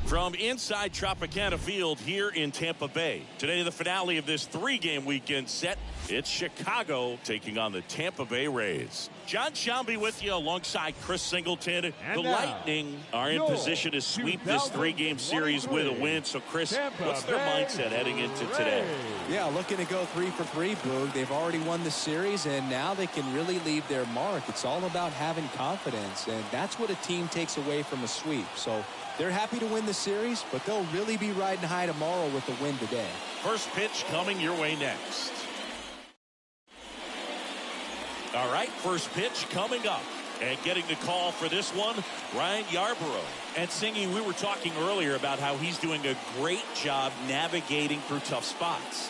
From inside Tropicana Field here in Tampa Bay. Today, the finale of this three-game weekend set. It's Chicago taking on the Tampa Bay Rays. John Shelby with you alongside Chris Singleton. And the Lightning are in position to sweep this three-game series with a win. So, Chris, what's their mindset heading into today? Yeah, looking to go 3 for 3, Boog. They've already won the series, and now they can really leave their mark. It's all about having confidence, and that's what a team takes away from a sweep. So they're happy to win the series, but they'll really be riding high tomorrow with the win today. First pitch coming your way next. All right, first pitch coming up. And getting the call for this one, Ryan Yarborough. And Singy, we were talking earlier about how he's doing a great job navigating through tough spots.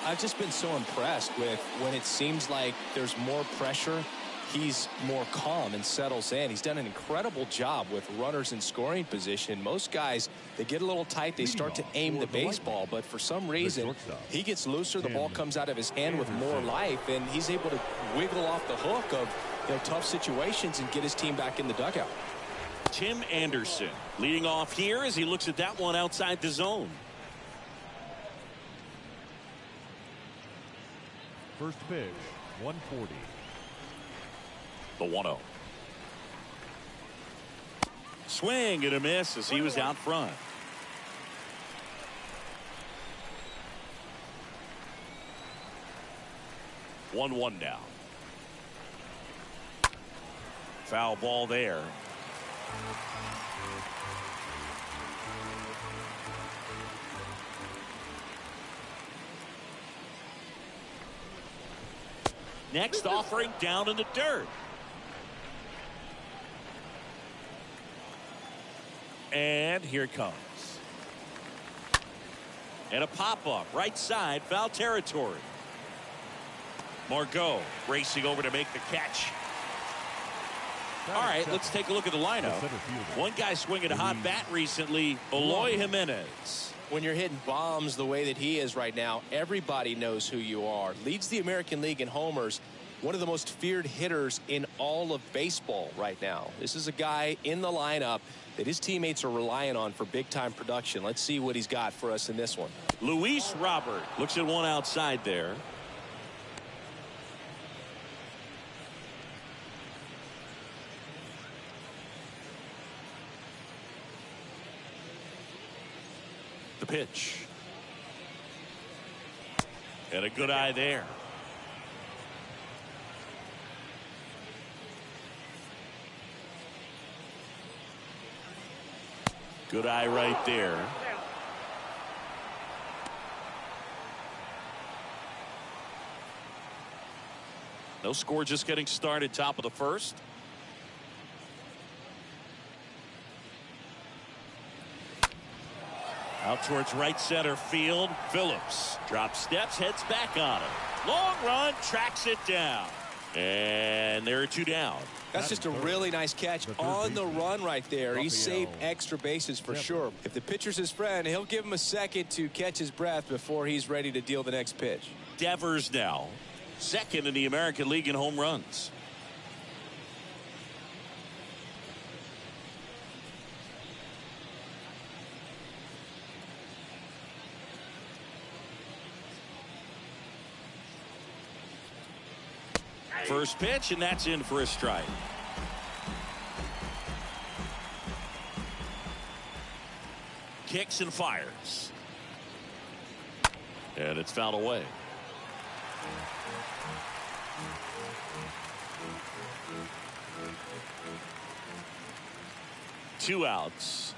I've just been so impressed with when it seems like there's more pressure, he's more calm and settles in. He's done an incredible job with runners in scoring position. Most guys, they get a little tight, they start to aim the baseball, but for some reason, he gets looser, the ball comes out of his hand with more life, and he's able to wiggle off the hook of tough situations and get his team back in the dugout. Tim Anderson leading off here as he looks at that one outside the zone. First pitch, 140. The 1-0. Swing and a miss as he was out front. One now. Foul ball there. Next offering down in the dirt. And here it comes. And a pop-up right side, foul territory. Margot racing over to make the catch. All right, let's take a look at the lineup. One guy swinging a hot bat recently, Eloy Jimenez. When you're hitting bombs the way that he is right now, everybody knows who you are. Leads the American League in homers. One of the most feared hitters in all of baseball right now. This is a guy in the lineup that his teammates are relying on for big-time production. Let's see what he's got for us in this one. Luis Robert looks at one outside there. The pitch. And a good eye there. Good eye right there. No score, just getting started, top of the first. Out towards right center field. Phillips drops steps, heads back on him. Long run, tracks it down. And there are two down. That's just a really nice catch on the run right there. He saved extra bases for sure. If the pitcher's his friend, he'll give him a second to catch his breath before he's ready to deal the next pitch. Devers now, second in the American League in home runs. First pitch, and that's in for a strike. Kicks and fires. And it's fouled away. Two outs.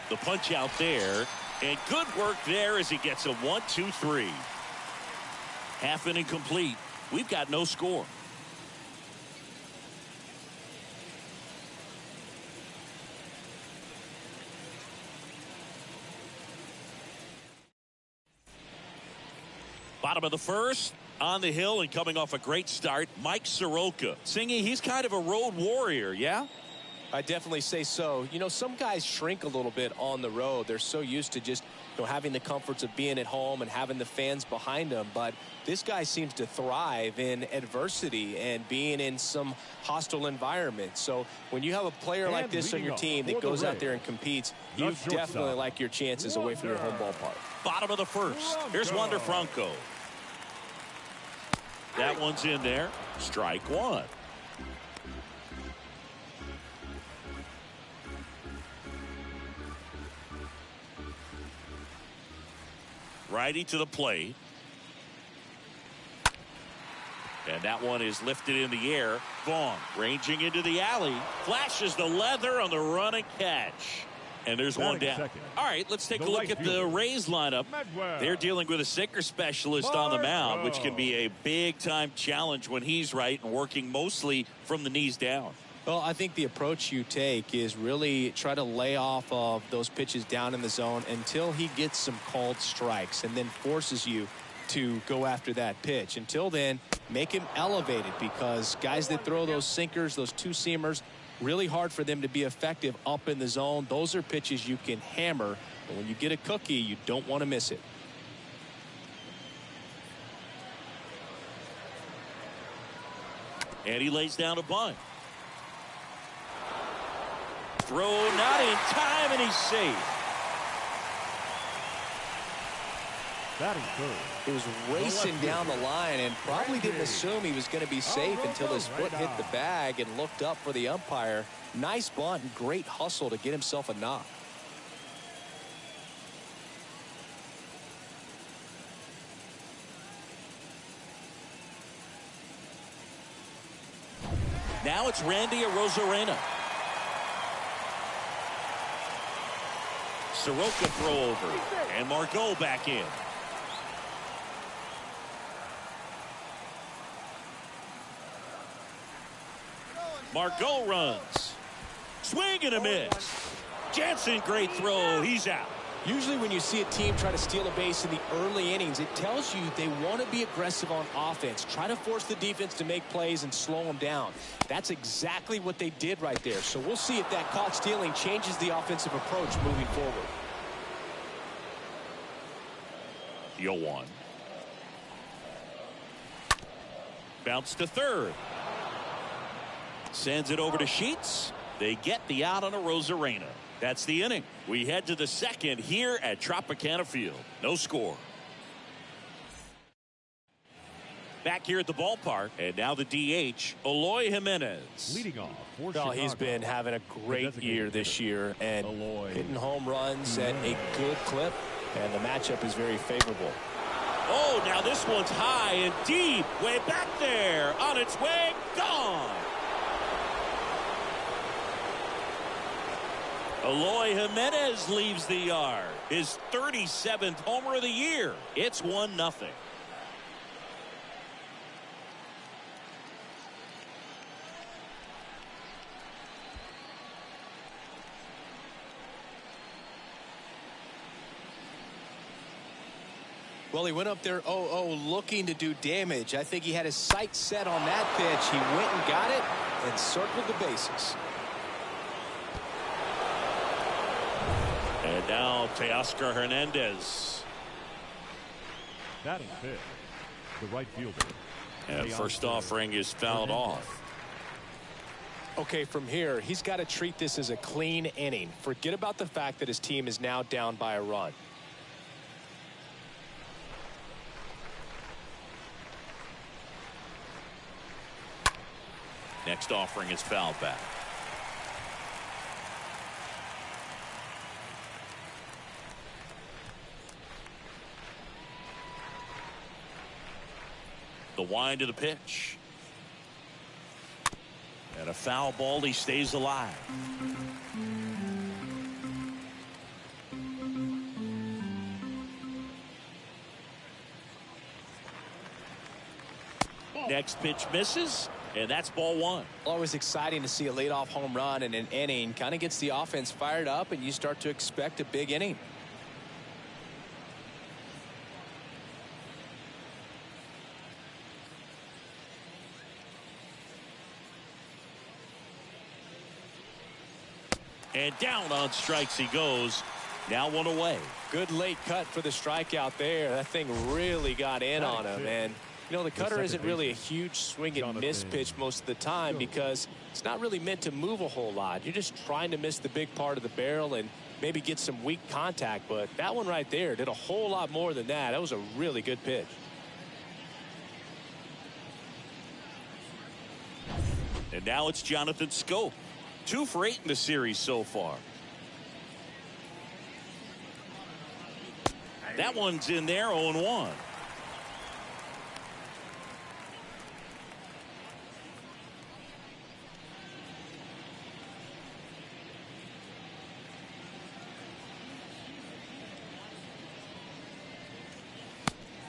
The punch out there, and good work there as he gets a 1-2-3. Half inning complete. We've got no score. Bottom of the first, on the hill and coming off a great start, Mike Soroka. Singy, he's kind of a road warrior, yeah? I definitely say so. You know, some guys shrink a little bit on the road. They're so used to just, you know, having the comforts of being at home and having the fans behind them. But this guy seems to thrive in adversity and being in some hostile environment. So when you have a player like this on your team that goes out there and competes, you definitely like your chances away from your home ballpark. Bottom of the first. Here's Wander Franco. That one's in there. Strike one. Righty to the plate. And that one is lifted in the air. Vaughn ranging into the alley. Flashes the leather on the run and catch. And there's one down. Second. All right, let's take a look at the Rays lineup. They're dealing with a sinker specialist on the mound, which can be a big-time challenge when he's right and working mostly from the knees down. Well, I think the approach you take is really try to lay off of those pitches down in the zone until he gets some called strikes and then forces you to go after that pitch. Until then, make him elevated, because guys that throw those sinkers, those two-seamers, really hard for them to be effective up in the zone. Those are pitches you can hammer, but when you get a cookie, you don't want to miss it. And he lays down a bunt. Throw not in time, and he's safe. Batting third. He was racing down the line and probably didn't assume he was going to be safe until his foot hit the bag and looked up for the umpire. Nice bunt and great hustle to get himself a knock. Now it's Randy Arozarena. Soroka throw over, and Margot back in. Margot runs. Swing and a miss. Jansen, great throw. He's out. Usually when you see a team try to steal a base in the early innings, it tells you they want to be aggressive on offense. Try to force the defense to make plays and slow them down. That's exactly what they did right there. So we'll see if that caught stealing changes the offensive approach moving forward. 0-1. Bounce to third. Sends it over to Sheets. They get the out on Arozarena. That's the inning. We head to the second here at Tropicana Field. No score. Back here at the ballpark, and now the DH, Eloy Jimenez. Leading off for Well, he's Chicago. been having a great year this year and Eloy hitting home runs at a good clip, and the matchup is very favorable. Oh, now this one's high and deep. Way back there. On its way. Gone. Eloy Jimenez leaves the yard. His 37th homer of the year. It's 1-0. Well, he went up there 0-0 looking to do damage. I think he had his sights set on that pitch. He went and got it and circled the bases. And now Teoscar Hernandez. Batting fifth, the right fielder. And first offering is fouled off. Okay, from here, he's got to treat this as a clean inning. Forget about the fact that his team is now down by a run. Next offering is fouled back. The wind of the pitch. And a foul ball. He stays alive. Next pitch misses, and that's ball one. Always exciting to see a leadoff home run in an inning. Kind of gets the offense fired up, and you start to expect a big inning. And down on strikes he goes. Now one away. Good late cut for the strikeout there. That thing really got in on him. And, you know, the cutter isn't really a huge swing and miss pitch most of the time because it's not really meant to move a whole lot. You're just trying to miss the big part of the barrel and maybe get some weak contact. But that one right there did a whole lot more than that. That was a really good pitch. And now it's Jonathan Schoop. 2 for 8 in the series so far. That one's in there, 0-1.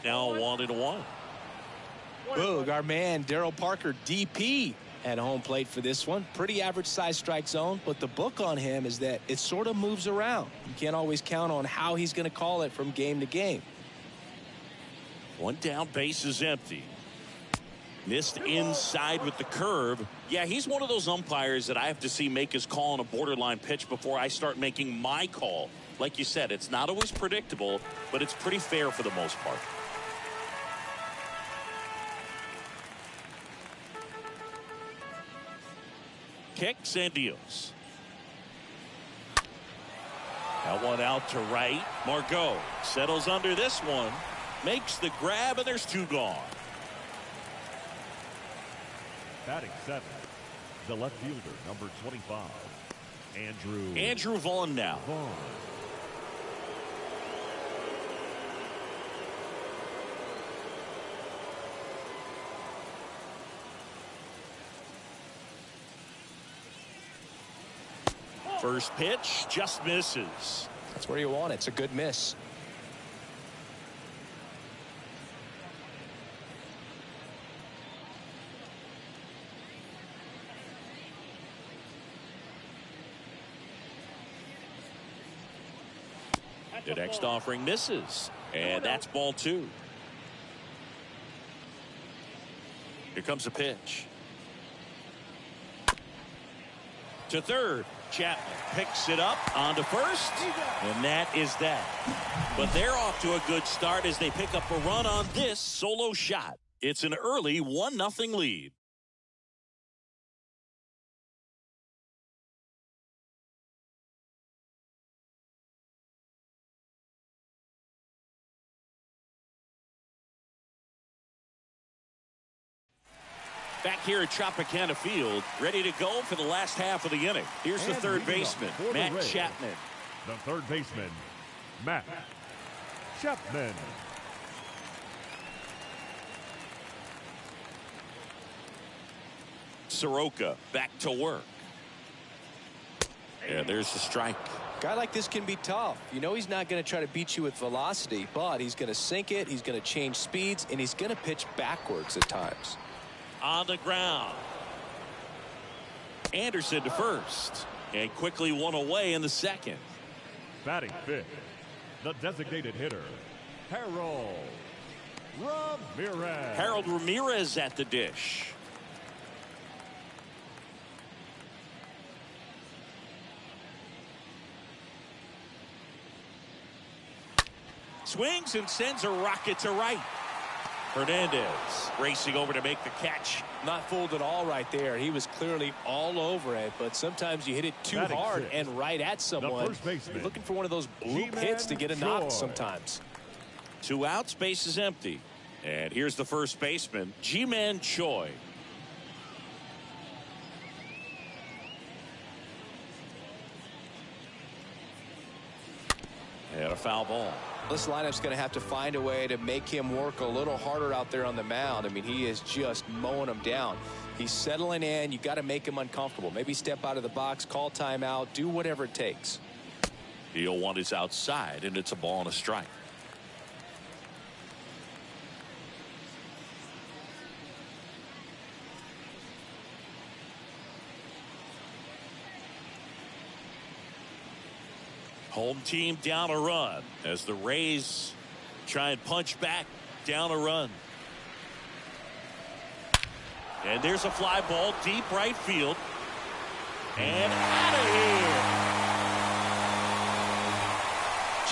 Now 1-1. Boog, our man Darryl Parker, DP, at home plate for this one. Pretty average size strike zone, but the book on him is that it sort of moves around. You can't always count on how he's going to call it from game to game. 1 down, base is empty. Missed inside with the curve. Yeah, he's one of those umpires that I have to see make his call on a borderline pitch before I start making my call. Like you said, it's not always predictable, but it's pretty fair for the most part. Kicks and deals. That one out to right. Margot settles under this one. Makes the grab, and there's 2 gone. Batting 7th, the left fielder, number 25, Andrew Vaughn now. First pitch just misses. That's where you want it. It's a good miss. The next offering misses, and that's ball 2. Here comes a pitch. To third. Chapman picks it up onto first, and that is that. But they're off to a good start as they pick up a run on this solo shot. It's an early 1-0 lead. Back here at Tropicana Field, ready to go for the last half of the inning. Here's the third baseman, Matt Chapman. The third baseman, Matt Chapman. Soroka back to work. And there's the strike. Guy like this can be tough. You know he's not going to try to beat you with velocity, but he's going to sink it, he's going to change speeds, and he's going to pitch backwards at times. On the ground. Anderson to first. And quickly 1 away in the second. Batting 5th, the designated hitter, Harold Ramirez. Harold Ramirez at the dish. Swings and sends a rocket to right. Hernandez racing over to make the catch. Not fooled at all right there. He was clearly all over it, but sometimes you hit it too hard and right at someone. You're looking for one of those bloop hits to get a knock sometimes. 2 outs, base is empty. And here's the first baseman, Ji-Man Choi. And a foul ball. This lineup's going to have to find a way to make him work a little harder out there on the mound. I mean, he is just mowing them down. He's settling in. You got to make him uncomfortable. Maybe step out of the box, call timeout, do whatever it takes. The 0-1 is outside, and it's a ball and a strike. Home team down a run as the Rays try and punch back down a run. And there's a fly ball deep right field. And out of here.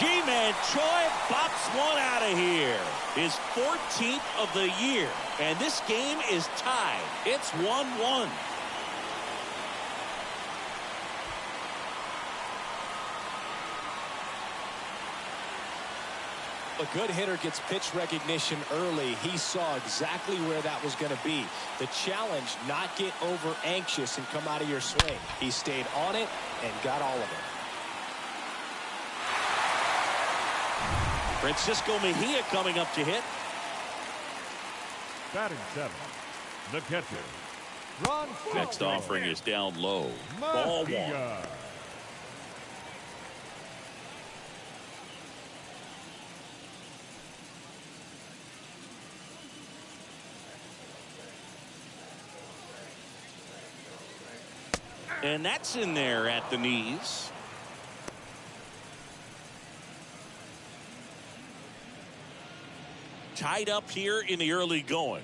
G-Man Choi bops one out of here. His 14th of the year. And this game is tied. It's 1-1. A good hitter gets pitch recognition early. He saw exactly where that was going to be. The challenge, not get over anxious and come out of your swing. He stayed on it and got all of it. Francisco Mejia coming up to hit. Batting 7, the catcher, Ron. Next offering is down low. Ball 1. And that's in there at the knees. Tied up here in the early going.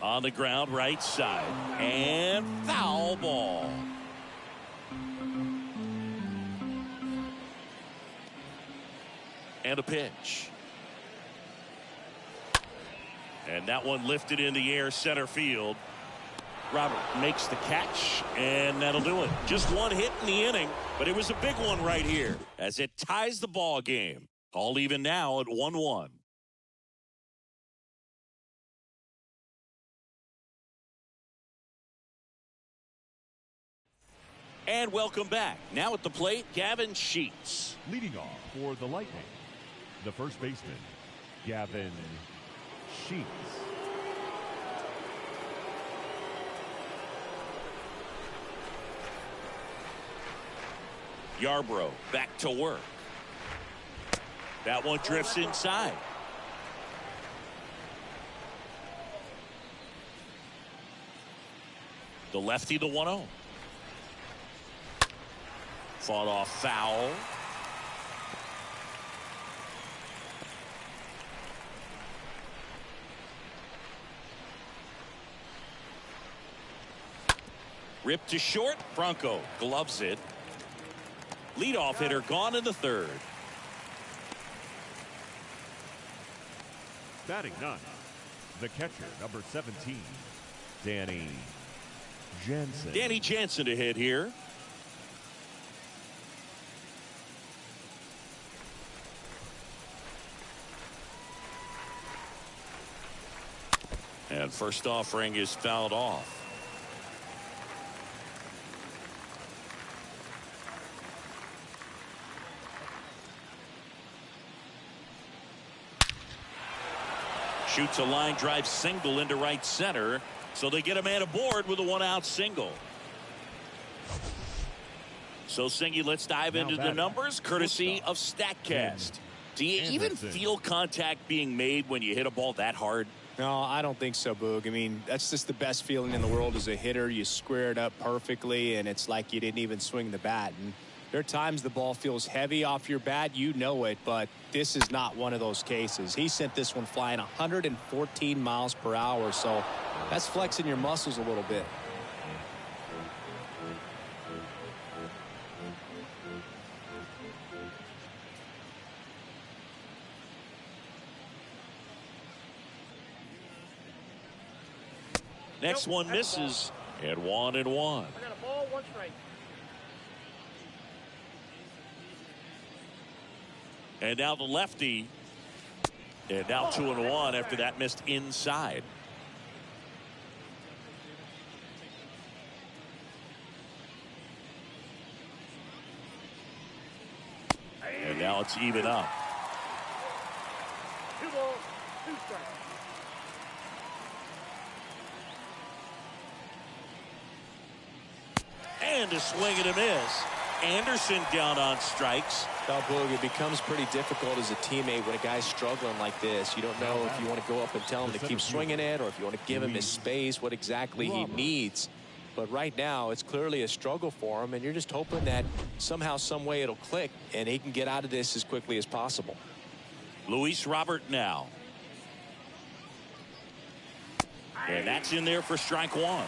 On the ground, right side. And foul ball. And a pitch. And that one lifted in the air, center field. Robert makes the catch, and that'll do it. Just one hit in the inning, but it was a big one right here as it ties the ball game. All even now at 1-1. And welcome back. Now at the plate, Gavin Sheets. Leading off for the Lightning, the first baseman, Gavin Sheets. Yarbrough back to work. That one drifts inside. The lefty, the 1-0. Fought off foul. Ripped to short. Franco gloves it. Leadoff hitter gone in the third. Batting 9, the catcher, number 17, Danny Jansen. Danny Jansen to hit here. And first offering is fouled off. Shoots a line drive single into right center, so they get a man aboard with a 1-out single. So, Singy, let's dive into the numbers, courtesy of StatCast. Do you even feel contact being made when you hit a ball that hard? No, I don't think so, Boog. I mean, that's just the best feeling in the world as a hitter. You square it up perfectly, and it's like you didn't even swing the bat. And there are times the ball feels heavy off your bat. You know it, but this is not one of those cases. He sent this one flying 114 miles per hour, so that's flexing your muscles a little bit. Next one misses at 1-1. I got a ball, 1 strike. And now the lefty. And now 2-1 after that missed inside. And now it's even up. 2 balls, 2 strikes. And a swing and a miss. Anderson down on strikes. Now, Boog, it becomes pretty difficult as a teammate when a guy's struggling like this. You don't know if you want to go up and tell him to keep swinging it or if you want to give him his space, what exactly he needs. But right now, it's clearly a struggle for him, and you're just hoping that somehow, some way it'll click, and he can get out of this as quickly as possible. Luis Robert now. And that's in there for strike 1.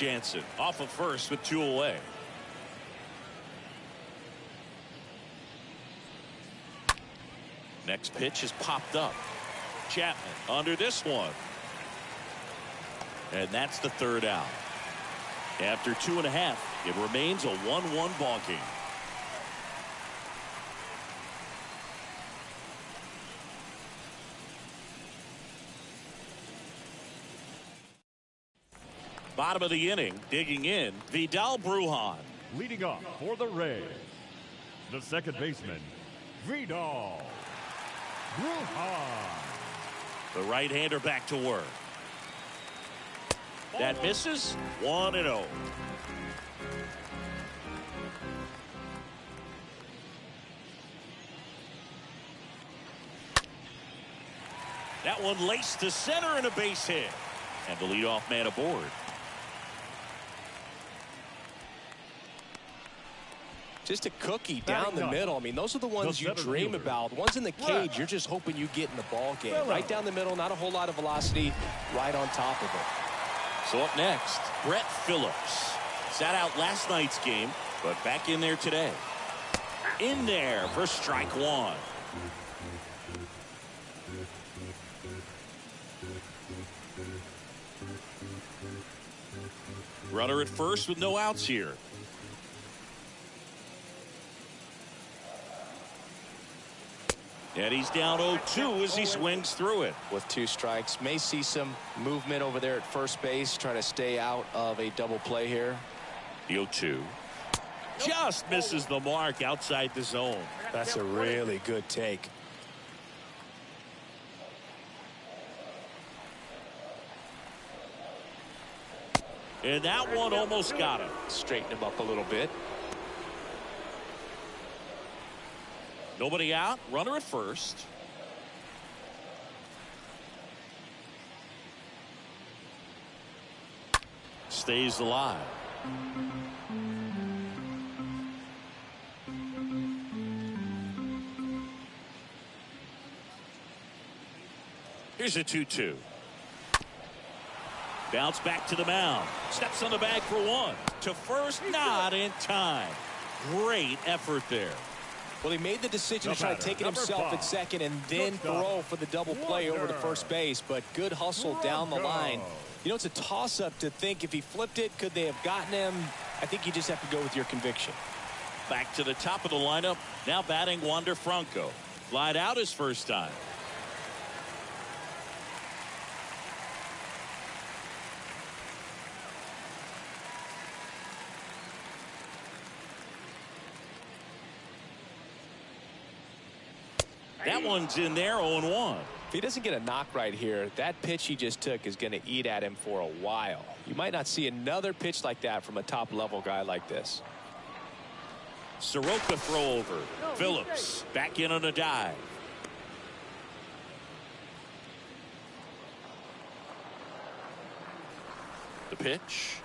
Jansen off of first with 2 away. Next pitch is popped up. Chapman under this one. And that's the 3rd out. After 2.5, it remains a 1-1 ball game. Bottom of the inning, digging in, Vidal Brujan. Leading off for the Rays, the second baseman, Vidal Brujan. The right-hander back to work. That misses. 1-0. That one laced to center and a base hit. And the leadoff man aboard. Just a cookie down the middle. I mean, those are the ones you dream about. Ones in the cage, you're just hoping you get in the ball game. Right down the middle, not a whole lot of velocity, right on top of it. So up next, Brett Phillips. Sat out last night's game, but back in there today. In there for strike 1. Runner at first with no outs here. And he's down 0-2 as he swings through it. With 2 strikes, may see some movement over there at first base, trying to stay out of a double play here. The 0-2 just misses the mark outside the zone. That's a really good take. And that one almost got him. Straighten him up a little bit. Nobody out. Runner at first. Stays alive. Here's a 2-2. Bounce back to the mound. Steps on the bag for 1. To first, not in time. Great effort there. Well, he made the decision to try to take it himself at second and then throw for the double play over to first base, but good hustle down the line. You know, it's a toss-up to think if he flipped it, could they have gotten him? I think you just have to go with your conviction. Back to the top of the lineup. Now batting Wander Franco. Flied out his first time. That one's in there, 0-1. If he doesn't get a knock right here, that pitch he just took is going to eat at him for a while. You might not see another pitch like that from a top-level guy like this. Soroka throw over. Phillips back in on a dive. The pitch.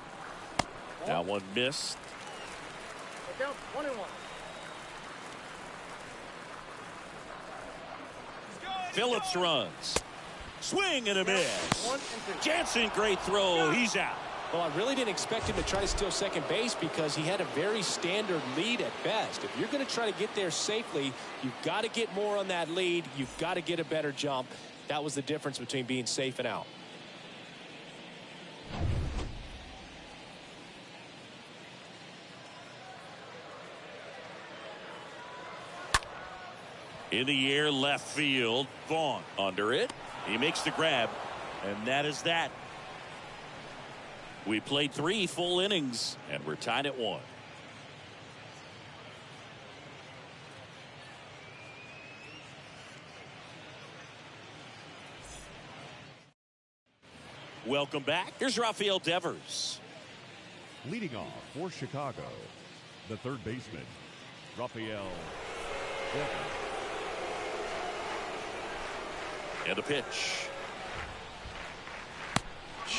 That one missed. Down 1-1. Phillips runs. Swing and a miss. Jansen, great throw. He's out. Well, I really didn't expect him to try to steal second base because he had a very standard lead at best. If you're going to try to get there safely, you've got to get more on that lead. You've got to get a better jump. That was the difference between being safe and out. In the air, left field. Vaughn under it. He makes the grab, and that is that. We played 3 full innings, and we're tied at 1. Welcome back. Here's Rafael Devers. Leading off for Chicago, the third baseman, Rafael Devers. And a pitch.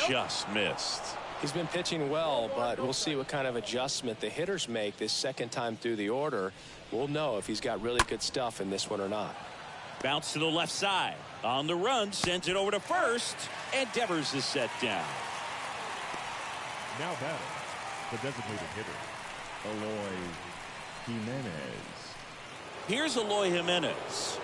Just missed. He's been pitching well, but we'll see what kind of adjustment the hitters make this second time through the order. We'll know if he's got really good stuff in this one or not. Bounce to the left side. On the run, sends it over to first, and Devers is set down. Now batting, the designated hitter, Eloy Jimenez. Here's Eloy Jimenez.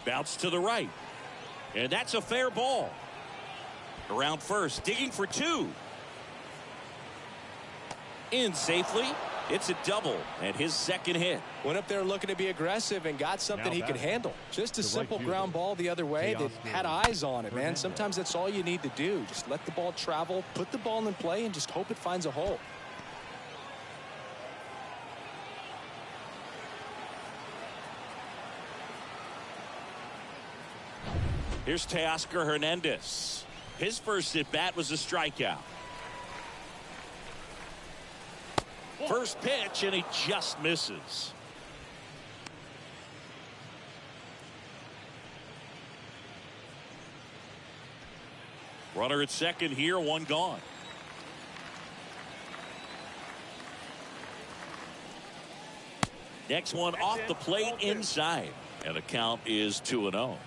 Bounce to the right. And that's a fair ball. Around first, digging for two. In safely. It's a double and his second hit. Went up there looking to be aggressive and got something he could handle. Just a simple ground ball the other way that had eyes on it, man. Sometimes that's all you need to do. Just let the ball travel, put the ball in play, and just hope it finds a hole. Here's Teoscar Hernandez. His first at bat was a strikeout. First pitch, and he just misses. Runner at second here, one gone. Next one off the plate inside. And the count is 2-0.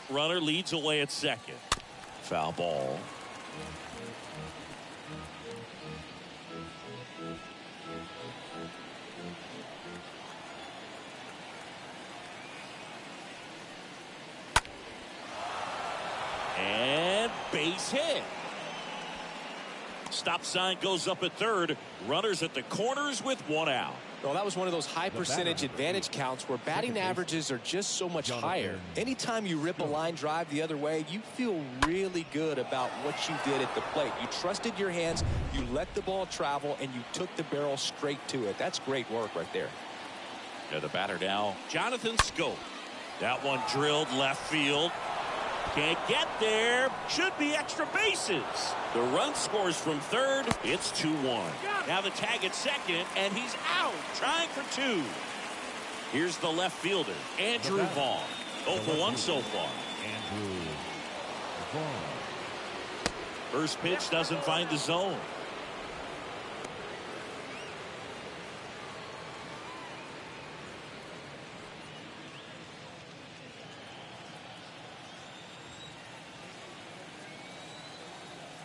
Runner leads away at second. Foul ball. And base hit. Stop sign goes up at third. Runners at the corners with one out. Well, that was one of those high percentage advantage counts where batting averages are just so much higher. Anytime you rip a line drive the other way, you feel really good about what you did at the plate. You trusted your hands, you let the ball travel, and you took the barrel straight to it. That's great work right there. The batter now, Jonathan Scope. That one drilled left field. Can't get there. Should be extra bases. The run scores from third. It's 2-1. Now the tag at second, and he's out, trying for two. Here's the left fielder, Andrew Vaughn. 0 for 1 so far. Andrew Vaughn. First pitch doesn't find the zone.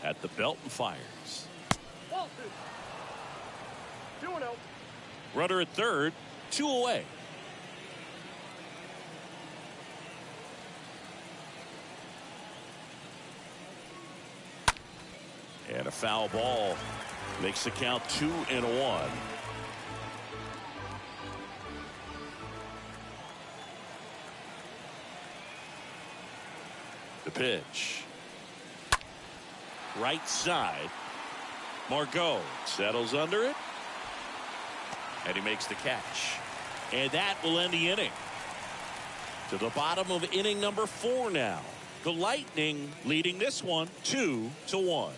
At the belt and fires. 2-0. Runner at third, 2 away. And a foul ball makes the count 2-1. The pitch. Right side. Margot settles under it. And he makes the catch. And that will end the inning. To the bottom of inning number 4 now. The Lightning leading this one 2-1.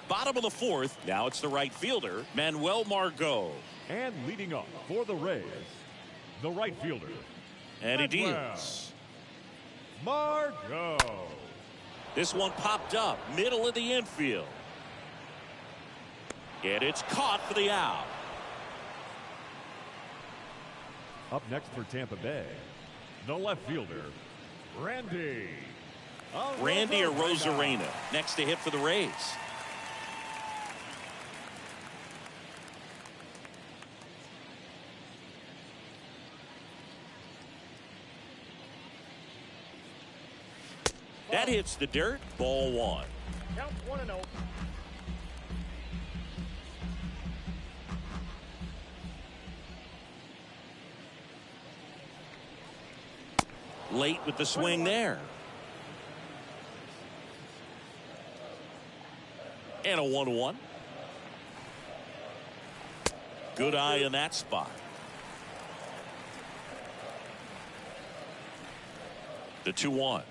Bottom of the 4th. Now it's the right fielder, Manuel Margot. And leading up for the Rays, the right fielder, And he deals. Margot. This one popped up, middle of the infield. And it's caught for the out. Up next for Tampa Bay, the left fielder, Randy Arozarena. Next to hit for the Rays. That hits the dirt. Ball 1. Count 1-0. Late with the swing there. And a 1-1. Good eye in that spot. The 2-1.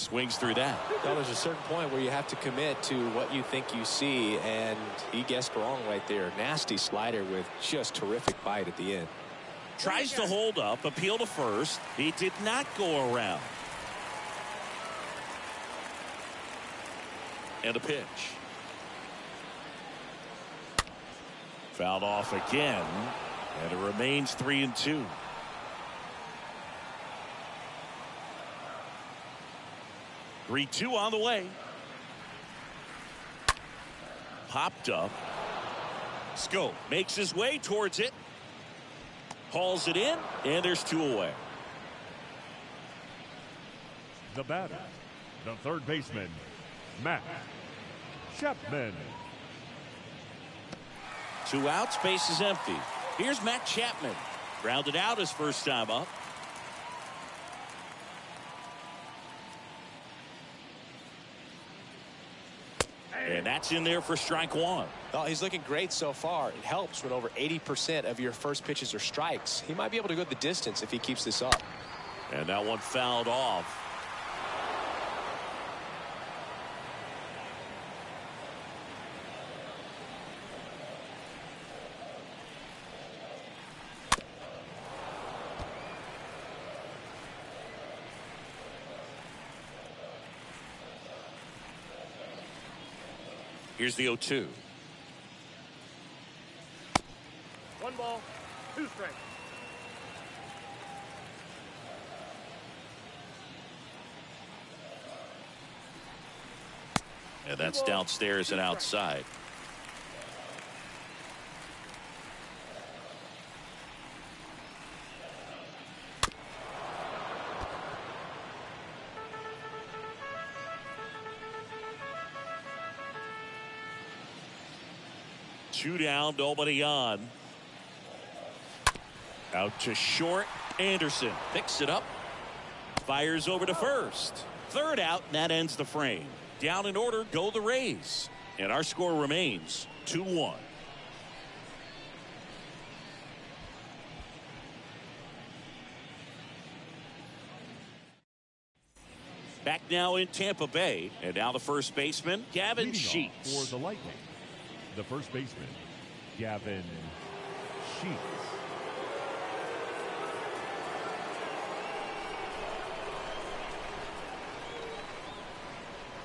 Swings through that. Well, there's a certain point where you have to commit to what you think you see, and he guessed wrong right there. Nasty slider with just terrific bite at the end. Tries to hold up, appeal to first. He did not go around. And a pitch. Fouled off again, and it remains 3-2. Three, 2 on the way. Popped up. Scope makes his way towards it. Hauls it in, and there's 2 away. The batter, the third baseman, Matt Chapman. 2 outs, base is empty. Here's Matt Chapman. Grounded out his first time up. And that's in there for strike 1. Well, he's looking great so far. It helps when over 80% of your first pitches are strikes. He might be able to go the distance if he keeps this up. And that one fouled off. Here's the 0-2. 1 ball, 2 strikes. And that's downstairs and outside. Two down, nobody on. Out to short. Anderson picks it up. Fires over to first. Third out, and that ends the frame. Down in order, go the Rays. And our score remains 2-1. Back now in Tampa Bay. And now the first baseman, Gavin Leading Sheets. off for the Lightning, the first baseman, Gavin Sheets.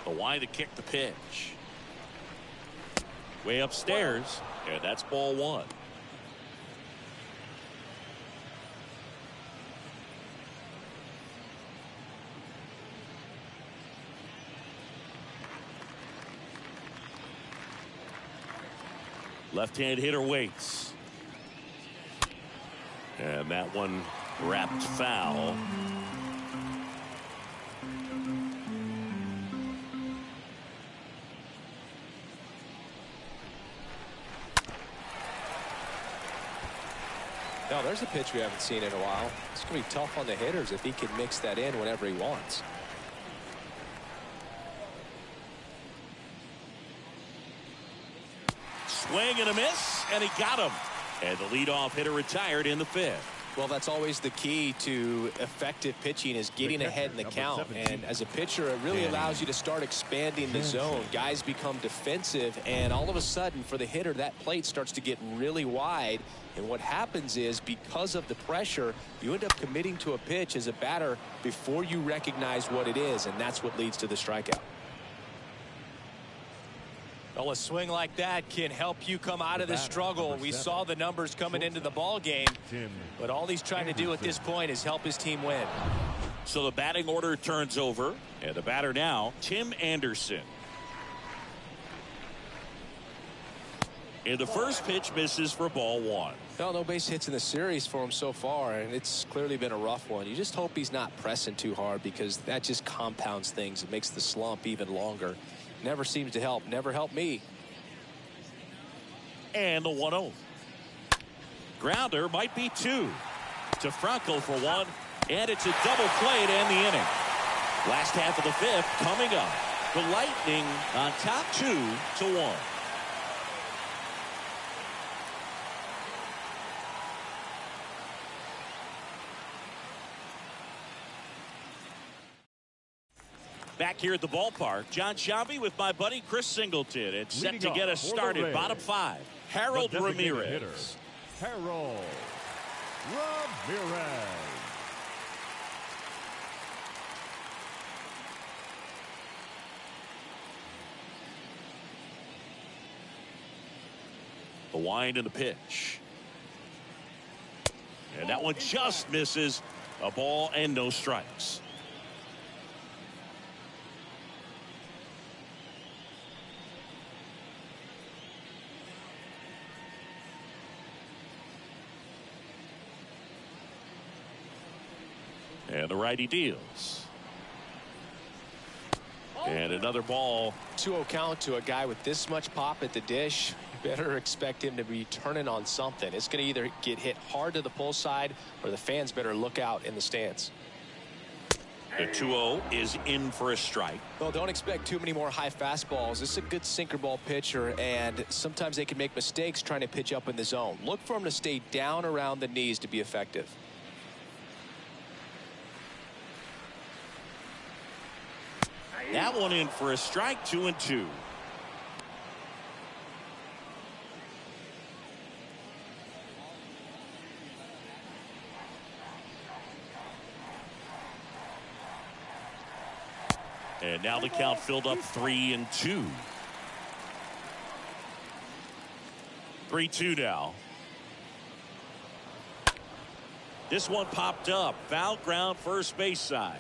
The wide to kick the pitch. Way upstairs, and that's ball 1. Left-hand hitter waits. And that one wrapped foul. Now, there's a pitch we haven't seen in a while. It's going to be tough on the hitters if he can mix that in whenever he wants. Swing and a miss, and he got him. And the leadoff hitter retired in the 5th. Well, that's always the key to effective pitching, is getting ahead in the count. And as a pitcher, it really allows you to start expanding the zone. Guys become defensive, and all of a sudden, for the hitter, that plate starts to get really wide. And what happens is, because of the pressure, you end up committing to a pitch as a batter before you recognize what it is, and that's what leads to the strikeout. Well, a swing like that can help you come out of the struggle. We saw the numbers coming into the ball game, but all he's trying to do at this point is help his team win. So the batting order turns over, and the batter now, Tim Anderson. And the first pitch misses for ball 1. Well, no base hits in the series for him so far, and it's clearly been a rough one. You just hope he's not pressing too hard, because that just compounds things. It makes the slump even longer. Never seems to help. Never helped me. And the 1-0. Grounder might be 2. To Frankel for 1. And it's a double play to end the inning. Last half of the 5th coming up. The Lightning on top 2-1. Back here at the ballpark, John Sciambi with my buddy Chris Singleton. It's set Leading to get off us for the started. Rays, Bottom 5, Harold the designated Ramirez. hitter, Harold Ramirez. The wind and the pitch. And that one just misses. A ball and no strikes. And the righty deals. And another ball. 2-0 count to a guy with this much pop at the dish. You better expect him to be turning on something. It's going to either get hit hard to the pull side or the fans better look out in the stands. The 2-0 is in for a strike. Well, don't expect too many more high fastballs. This is a good sinker ball pitcher, and sometimes they can make mistakes trying to pitch up in the zone. Look for him to stay down around the knees to be effective. That one in for a strike. 2-2. And now the count filled up 3-2. 3-2 now. This one popped up. Foul ground, first base side.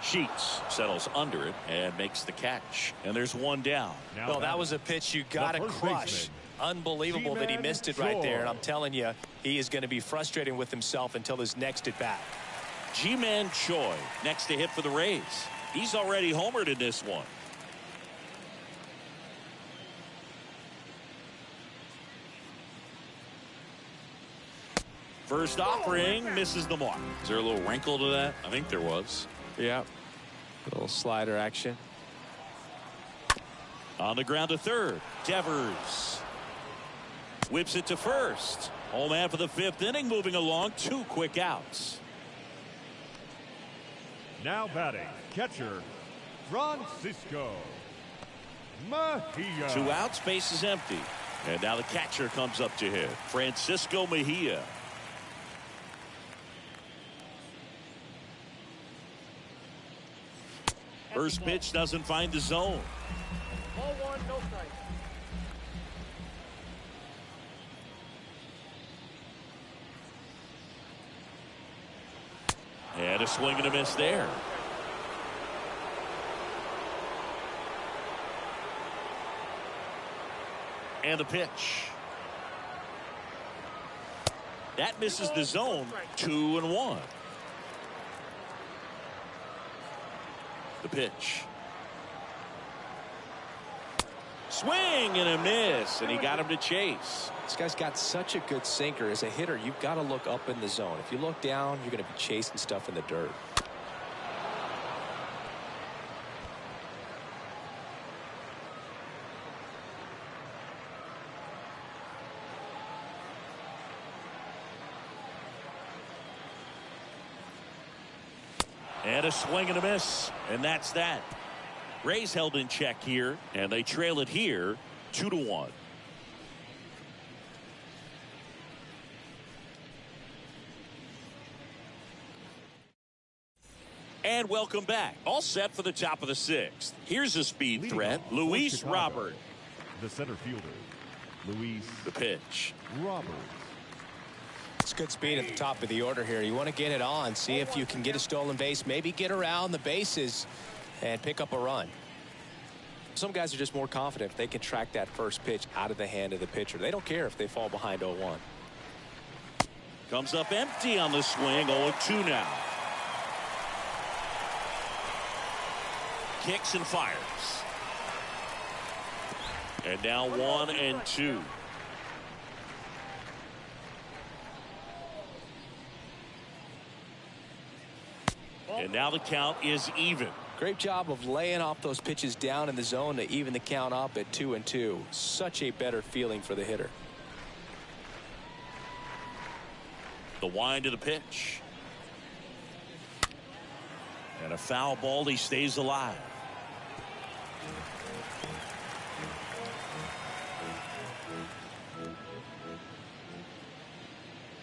Sheets settles under it and makes the catch. And there's one down. Well, that was a pitch you got to crush. Unbelievable that he missed it right there. And I'm telling you, he is going to be frustrated with himself until his next at bat. Ji-Man Choi next to hit for the Rays. He's already homered in this one. First offering misses the mark. Is there a little wrinkle to that? I think there was. Yeah. A little slider action. On the ground to third. Devers whips it to first. Home man for the 5th inning, moving along. 2 quick outs. Now batting, catcher, Francisco Mejia. 2 outs, base is empty. And now the catcher comes up to hit. Francisco Mejia. First pitch doesn't find the zone. Ball 1, no strike. And a swing and a miss there. And the pitch. That misses the zone. 2-1. The pitch. Swing and a miss, and he got him to chase. This guy's got such a good sinker. As a hitter, you've got to look up in the zone. If you look down, you're going to be chasing stuff in the dirt. And a swing and a miss, and that's that. Rays held in check here, and they trail it here 2-1. And welcome back. All set for the top of the 6th. Here's a speed Leading threat. off for Luis Chicago, Robert. the center fielder, Luis The pitch. Roberts. It's good speed at the top of the order here. You want to get it on, see if you can get a stolen base, maybe get around the bases and pick up a run. Some guys are just more confident if they can track that first pitch out of the hand of the pitcher. They don't care if they fall behind 0-1. Comes up empty on the swing. 0-2 now. Kicks and fires. And now 1-2. And now the count is even. Great job of laying off those pitches down in the zone to even the count up at 2-2. Such a better feeling for the hitter. The wind of the pitch. And a foul ball. He stays alive.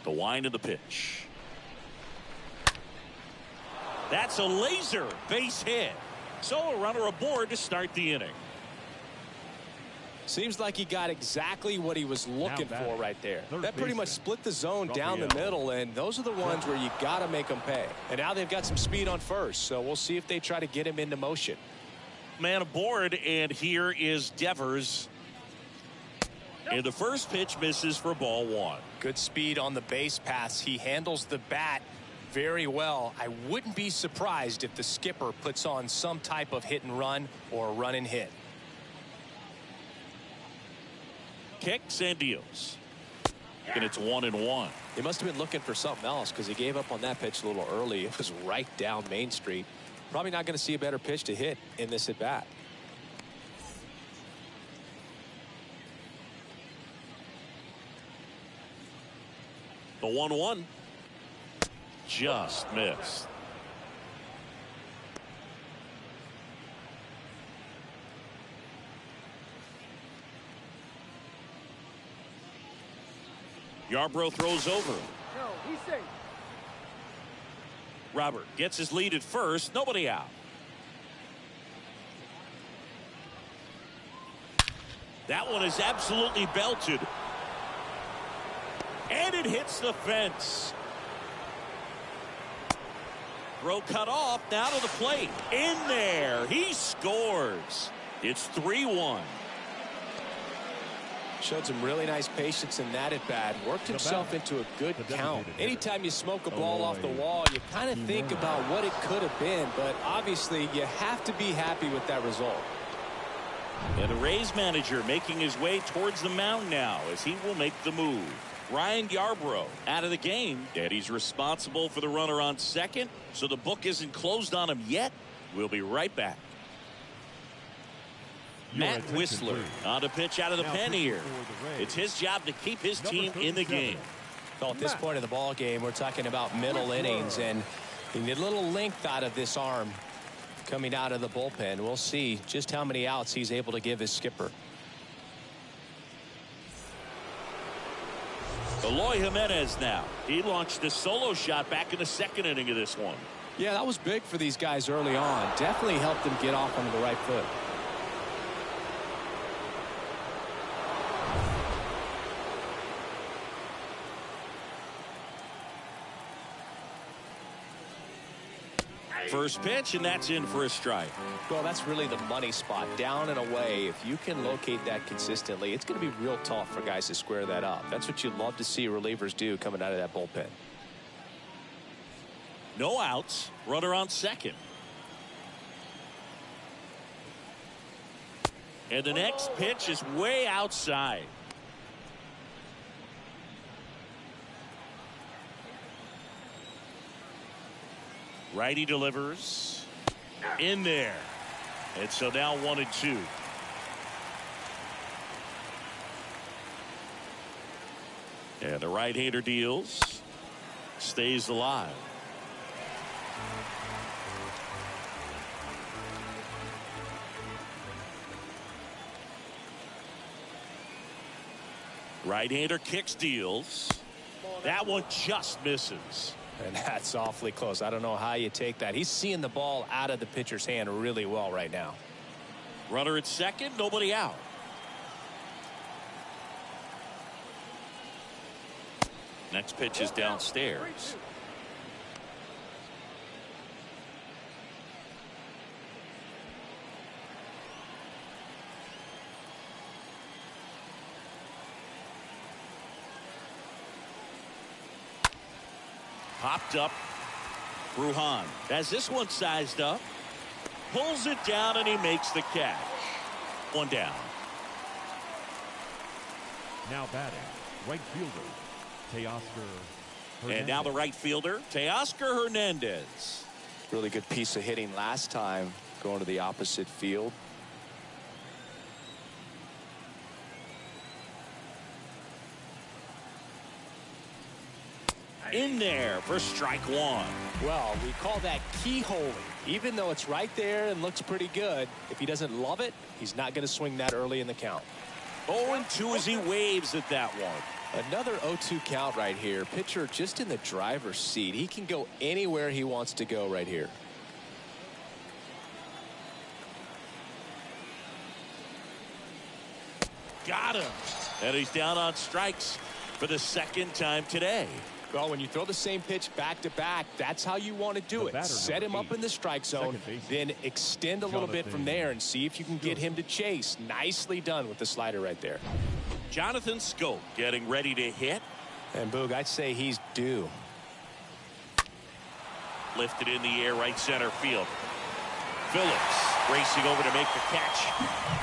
The wind of the pitch. That's a laser base hit. So a runner aboard to start the inning. Seems like he got exactly what he was looking for right there. That pretty much split the zone down the middle, and those are the ones where you got to make them pay. And now they've got some speed on first, so we'll see if they try to get him into motion. Man aboard, and here is Devers. And the first pitch misses for ball one. Good speed on the base pass. He handles the bat very well. I wouldn't be surprised if the skipper puts on some type of hit and run or run and hit. Kicks and deals. And it's 1-1. He must have been looking for something else because he gave up on that pitch a little early. It was right down Main Street. Probably not going to see a better pitch to hit in this at bat. The 1-1 just missed. Yarbrough throws over. No, he's safe. Robert gets his lead at first. Nobody out. That one is absolutely belted. And it hits the fence. Throw cut off. Now to the plate. In there. He scores. It's 3-1. Showed some really nice patience in that at bat. Worked himself into a good count. Anytime you smoke a ball off the wall, you kind of think about what it could have been, but obviously you have to be happy with that result. And the Rays manager making his way towards the mound now as he will make the move. Ryan Yarbrough out of the game, and he's responsible for the runner on second, so the book isn't closed on him yet. We'll be right back. Matt Whistler on the pitch out of the pen here. It's his job to keep his team in the game. Well, at this point of the ball game, we're talking about middle innings, and you need a little length out of this arm coming out of the bullpen. We'll see just how many outs he's able to give his skipper. Eloy Jimenez now. He launched a solo shot back in the second inning of this one. Yeah, that was big for these guys early on. Definitely helped them get off on the right foot. First pitch, and that's in for a strike. Well, that's really the money spot, down and away. If you can locate that consistently, it's going to be real tough for guys to square that up. That's what you love to see relievers do coming out of that bullpen. No outs, runner on second. And the next pitch is way outside. Righty delivers in there. And so now 1-2. And the right-hander deals. Stays alive. Right-hander kicks, deals. That one just misses. And that's awfully close. I don't know how you take that. He's seeing the ball out of the pitcher's hand really well right now. Runner at second, nobody out. Next pitch is downstairs. Popped up. Bruhan has this one sized up. Pulls it down and he makes the catch. One down. Now batting, right fielder, Teoscar Hernandez. And now the right fielder, Teoscar Hernandez. Really good piece of hitting last time, going to the opposite field. In there for strike one. Well, we call that keyholing. Even though it's right there and looks pretty good, if he doesn't love it, he's not going to swing that early in the count. 0-2 as he waves at that one. Another 0-2 count right here. Pitcher just in the driver's seat. He can go anywhere he wants to go right here. Got him. And he's down on strikes for the second time today. Well, when you throw the same pitch back-to-back, that's how you want to do it. Set him up in the strike zone, then extend a little bit from there and see if you can get him to chase. Nicely done with the slider right there. Jonathan Scope getting ready to hit. And Boog, I'd say he's due. Lifted in the air, right center field. Phillips racing over to make the catch.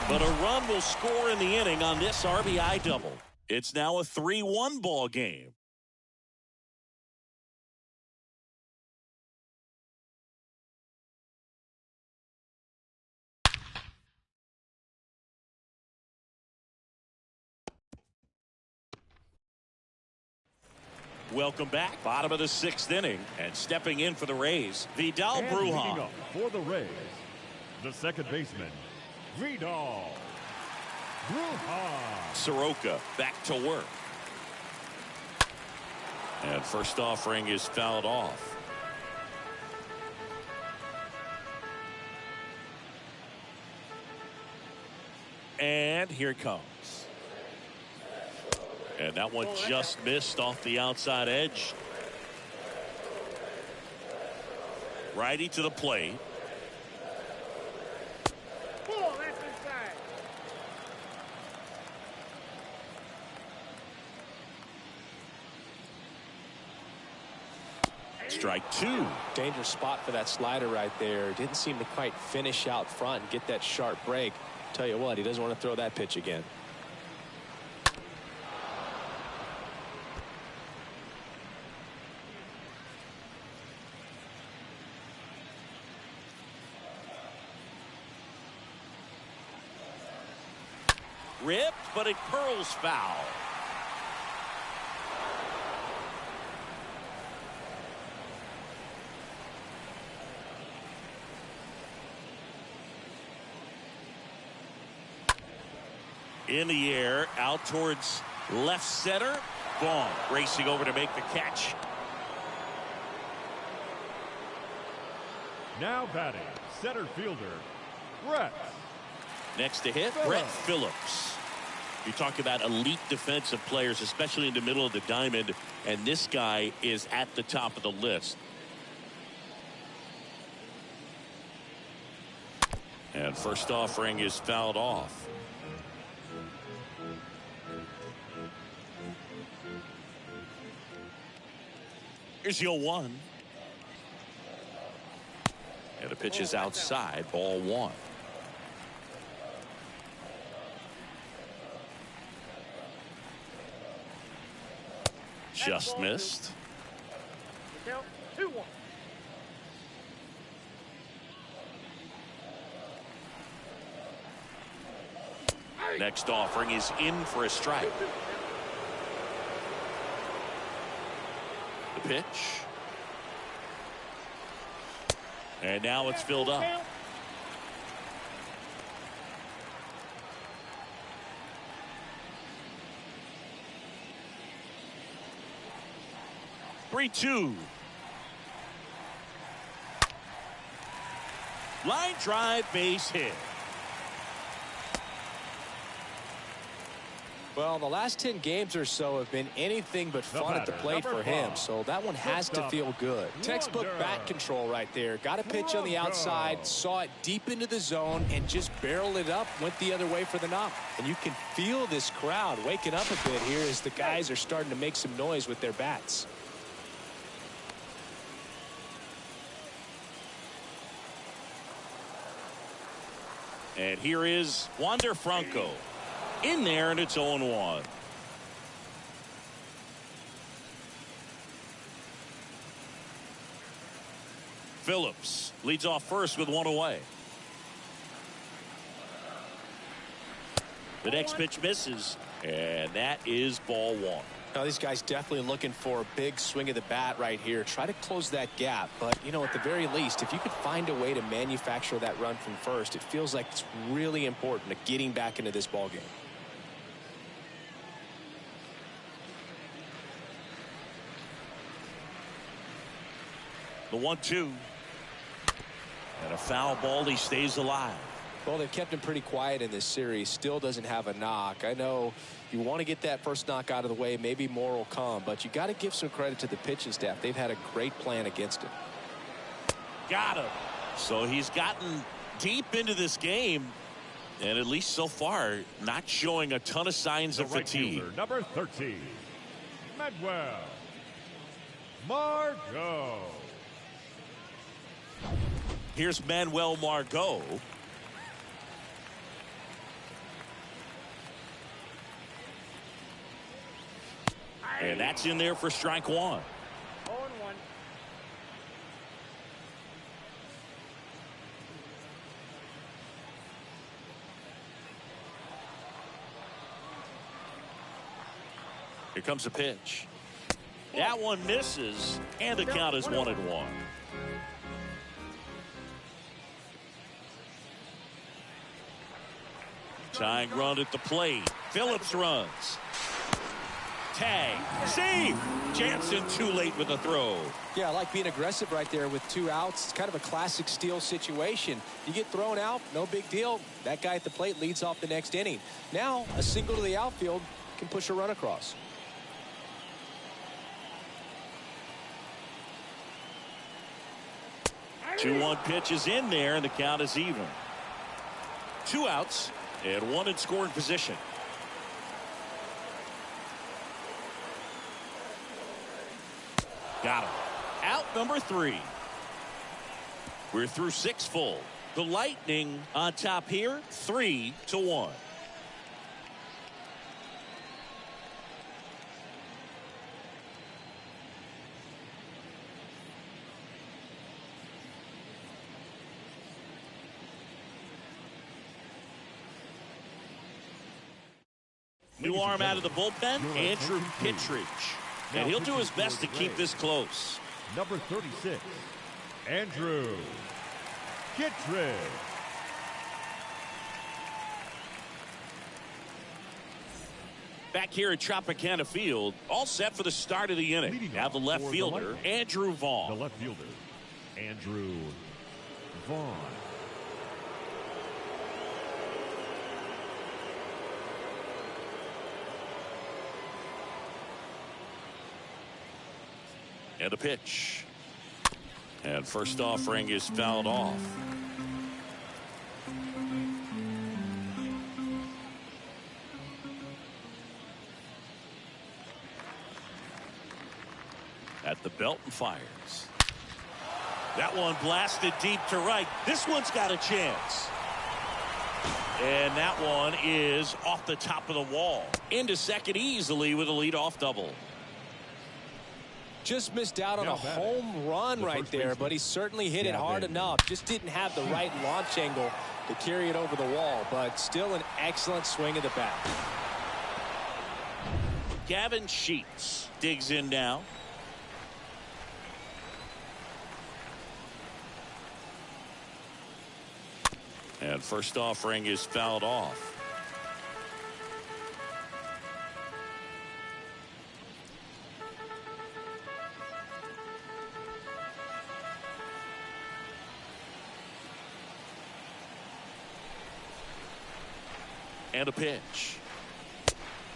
But a run will score in the inning on this RBI double. It's now a 3-1 ball game. Welcome back. Bottom of the 6th inning. And stepping in for the Rays, Vidal And Brujan. leading up for the Rays, the second baseman, Vidal Brujan. Soroka back to work. And first offering is fouled off. And here it comes. And that one just missed off the outside edge. Righty to the plate. Pull, that's inside. Strike 2. Dangerous spot for that slider right there. Didn't seem to quite finish out front and get that sharp break. Tell you what, he doesn't want to throw that pitch again. Ripped, but it curls foul. In the air, out towards left center. Vaughn racing over to make the catch. Now batting, center fielder, Brett. Next to hit, Brett Phillips. You talk about elite defensive players, especially in the middle of the diamond, and this guy is at the top of the list. And first offering is fouled off. Here's the 0-1. And the pitch is outside, ball 1. Just missed. Count 2-1. Next offering is in for a strike. The pitch. And now it's filled up. Three-two. Line drive, base hit. Well, the last 10 games or so have been anything but fun at the plate for him, so that one has to feel good. Textbook bat control right there. Got a pitch on the outside, saw it deep into the zone, and just barreled it up, went the other way for the knock. And you can feel this crowd waking up a bit here as the guys are starting to make some noise with their bats. And here is Wander Franco. In there, and it's 0-1. Phillips leads off first with one away. The next pitch misses, and that is ball 1. Now, these guys definitely looking for a big swing of the bat right here. Try to close that gap. But, you know, at the very least, if you could find a way to manufacture that run from first, it feels like it's really important to getting back into this ball game. The 1-2. And a foul ball. He stays alive. Well, they've kept him pretty quiet in this series. Still doesn't have a knock. I know you want to get that first knock out of the way. Maybe more will come. But you got to give some credit to the pitching staff. They've had a great plan against him. Got him. So he's gotten deep into this game. And at least so far, not showing a ton of signs of fatigue. Number 13, Manuel Margot. Here's Manuel Margot. And that's in there for strike one. 0-1. Here comes a pitch. That one misses, and the count is 1-1. Tying run at the plate. Phillips runs. Tag. Save. Jansen too late with the throw. Yeah, I like being aggressive right there with 2 outs. It's kind of a classic steal situation. You get thrown out, no big deal. That guy at the plate leads off the next inning. Now, a single to the outfield can push a run across. Two 1 pitch is in there, and the count is even. 2 outs and 1 in scoring position. Got him. Out number 3. We're through 6 full. The Lightning on top here, 3-1. New arm out of the bullpen, Andrew Kittredge. And he'll do his best to keep this close. Number 36, Andrew Kittredge. Back here at Tropicana Field, all set for the start of the inning. Now the left fielder, Andrew Vaughn. The left fielder, Andrew Vaughn. And a pitch. And first offering is fouled off. At the belt and fires. That one blasted deep to right. This one's got a chance. And that one is off the top of the wall. Into second easily with a leadoff double. Just missed out on a home run right there, but he certainly hit it hard enough. Just didn't have the right launch angle to carry it over the wall, but still an excellent swing of the bat. Gavin Sheets digs in now. And first offering is fouled off. And a pitch.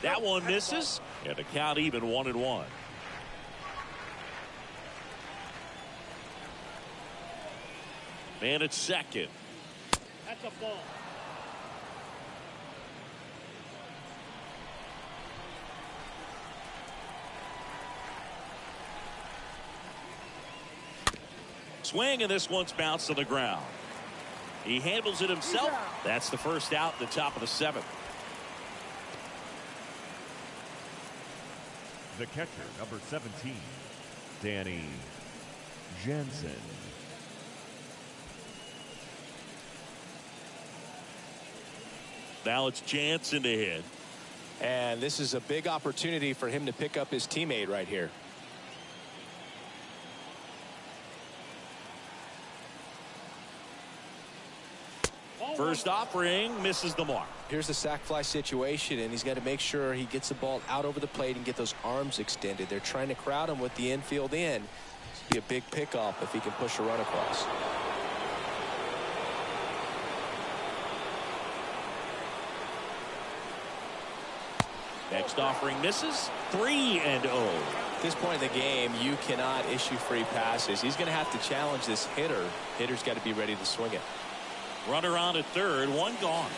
That one misses. And the count even 1-1. Man at second. That's a ball. Swing, and this one's bounced to the ground. He handles it himself. That's the first out at the top of the 7th. The catcher, number 17, Danny Jansen. Now it's Jansen to hit. And this is a big opportunity for him to pick up his teammate right here. First offering misses the mark. Here's the sac fly situation, and he's got to make sure he gets the ball out over the plate and get those arms extended. They're trying to crowd him with the infield in. It's be a big pickoff if he can push a run across. Next offering misses. 3-0. At this point in the game, you cannot issue free passes. He's going to have to challenge this hitter. Hitter's got to be ready to swing it. Runner on at third, one gone.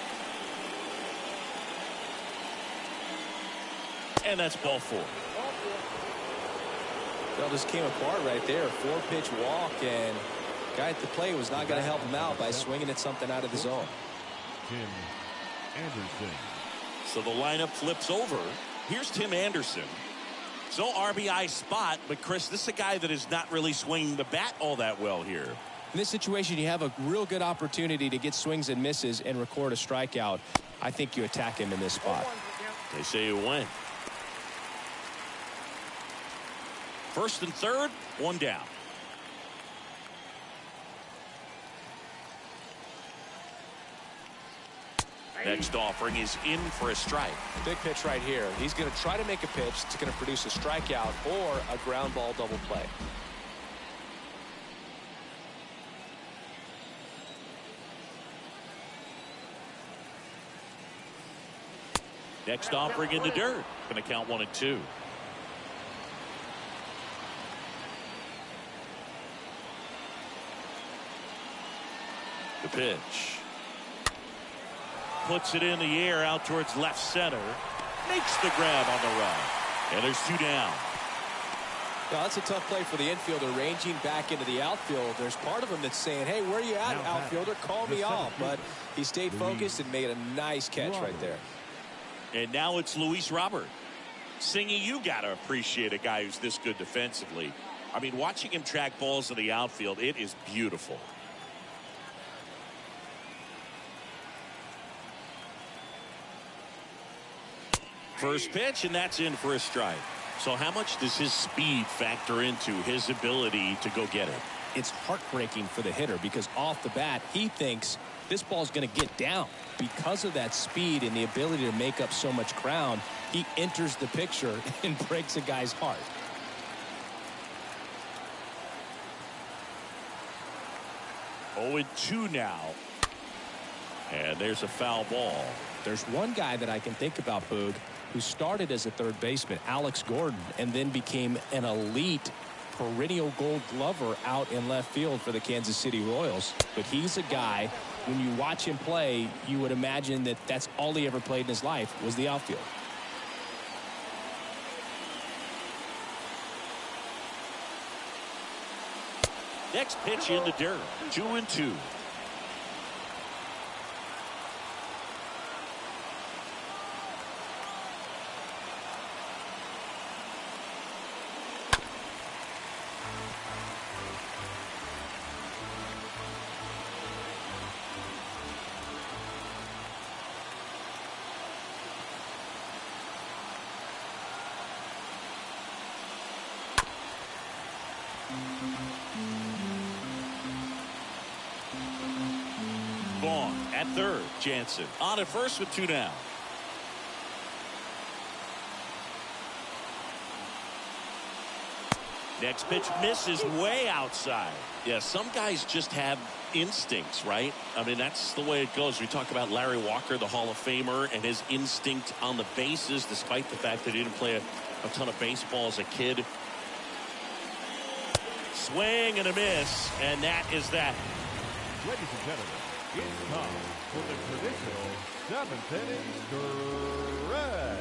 And that's ball 4. Well, just came apart right there. 4-pitch walk, and guy at the plate was not going to help him out by swinging at something out of the zone. Tim Anderson. So the lineup flips over. Here's Tim Anderson. So RBI spot, but Chris, this is a guy that is not really swinging the bat all that well here. In this situation, you have a real good opportunity to get swings and misses and record a strikeout. I think you attack him in this spot. They say you win. First and third, one down. Next offering is in for a strike. Big pitch right here. He's going to try to make a pitch that's going to produce a strikeout or a ground ball double play. Next offering in the dirt. Going to count 1-2. The pitch. Puts it in the air out towards left center. Makes the grab on the run. And there's 2 down. Now, that's a tough play for the infielder, ranging back into the outfield. There's part of him that's saying, hey, where are you at, outfielder? Call me off. But he stayed focused and made a nice catch right there. And now it's Luis Robert. Singy, you got to appreciate a guy who's this good defensively. I mean, watching him track balls in the outfield, it is beautiful. First pitch, and that's in for a strike. So how much does his speed factor into his ability to go get it? It's heartbreaking for the hitter because off the bat, he thinks this ball's going to get down. Because of that speed and the ability to make up so much ground, he enters the picture and breaks a guy's heart. Oh, 2 now. And there's a foul ball. There's one guy that I can think about, Boog, who started as a third baseman, Alex Gordon, and then became an elite perennial gold glover out in left field for the Kansas City Royals. But he's a guy, when you watch him play, you would imagine that that's all he ever played in his life was the outfield. Next pitch in the dirt. 2-2. Vaughn at third. Jansen on at first with 2 down. Next pitch misses way outside. Yeah, some guys just have instincts, right? I mean, that's the way it goes. We talk about Larry Walker, the Hall of Famer, and his instinct on the bases, despite the fact that he didn't play a ton of baseball as a kid. Swing and a miss, and that is that. Ladies and gentlemen, it's time for the traditional 7th inning stretch.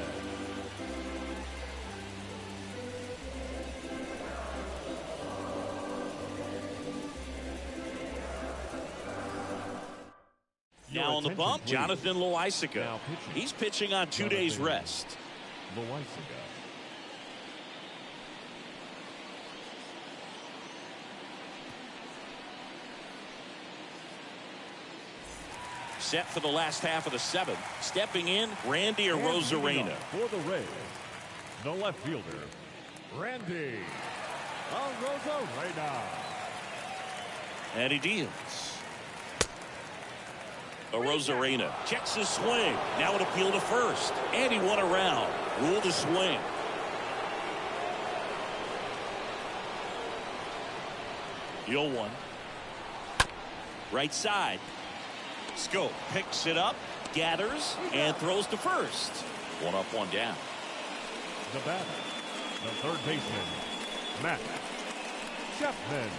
Now on the bump, Jonathan Loaisiga. He's pitching on 2 days rest. Loaisiga. Set for the last half of the seventh. Stepping in, Randy Arozarena. For the Rays, the left fielder, Randy Arozarena. And he deals. Arozarena checks his swing. Now an appeal to first. And he won around. Ruled a swing. The 0-1. Right side. Scope picks it up, gathers, and throws to first. One up, one down. The batter, the third baseman, Matt Chapman.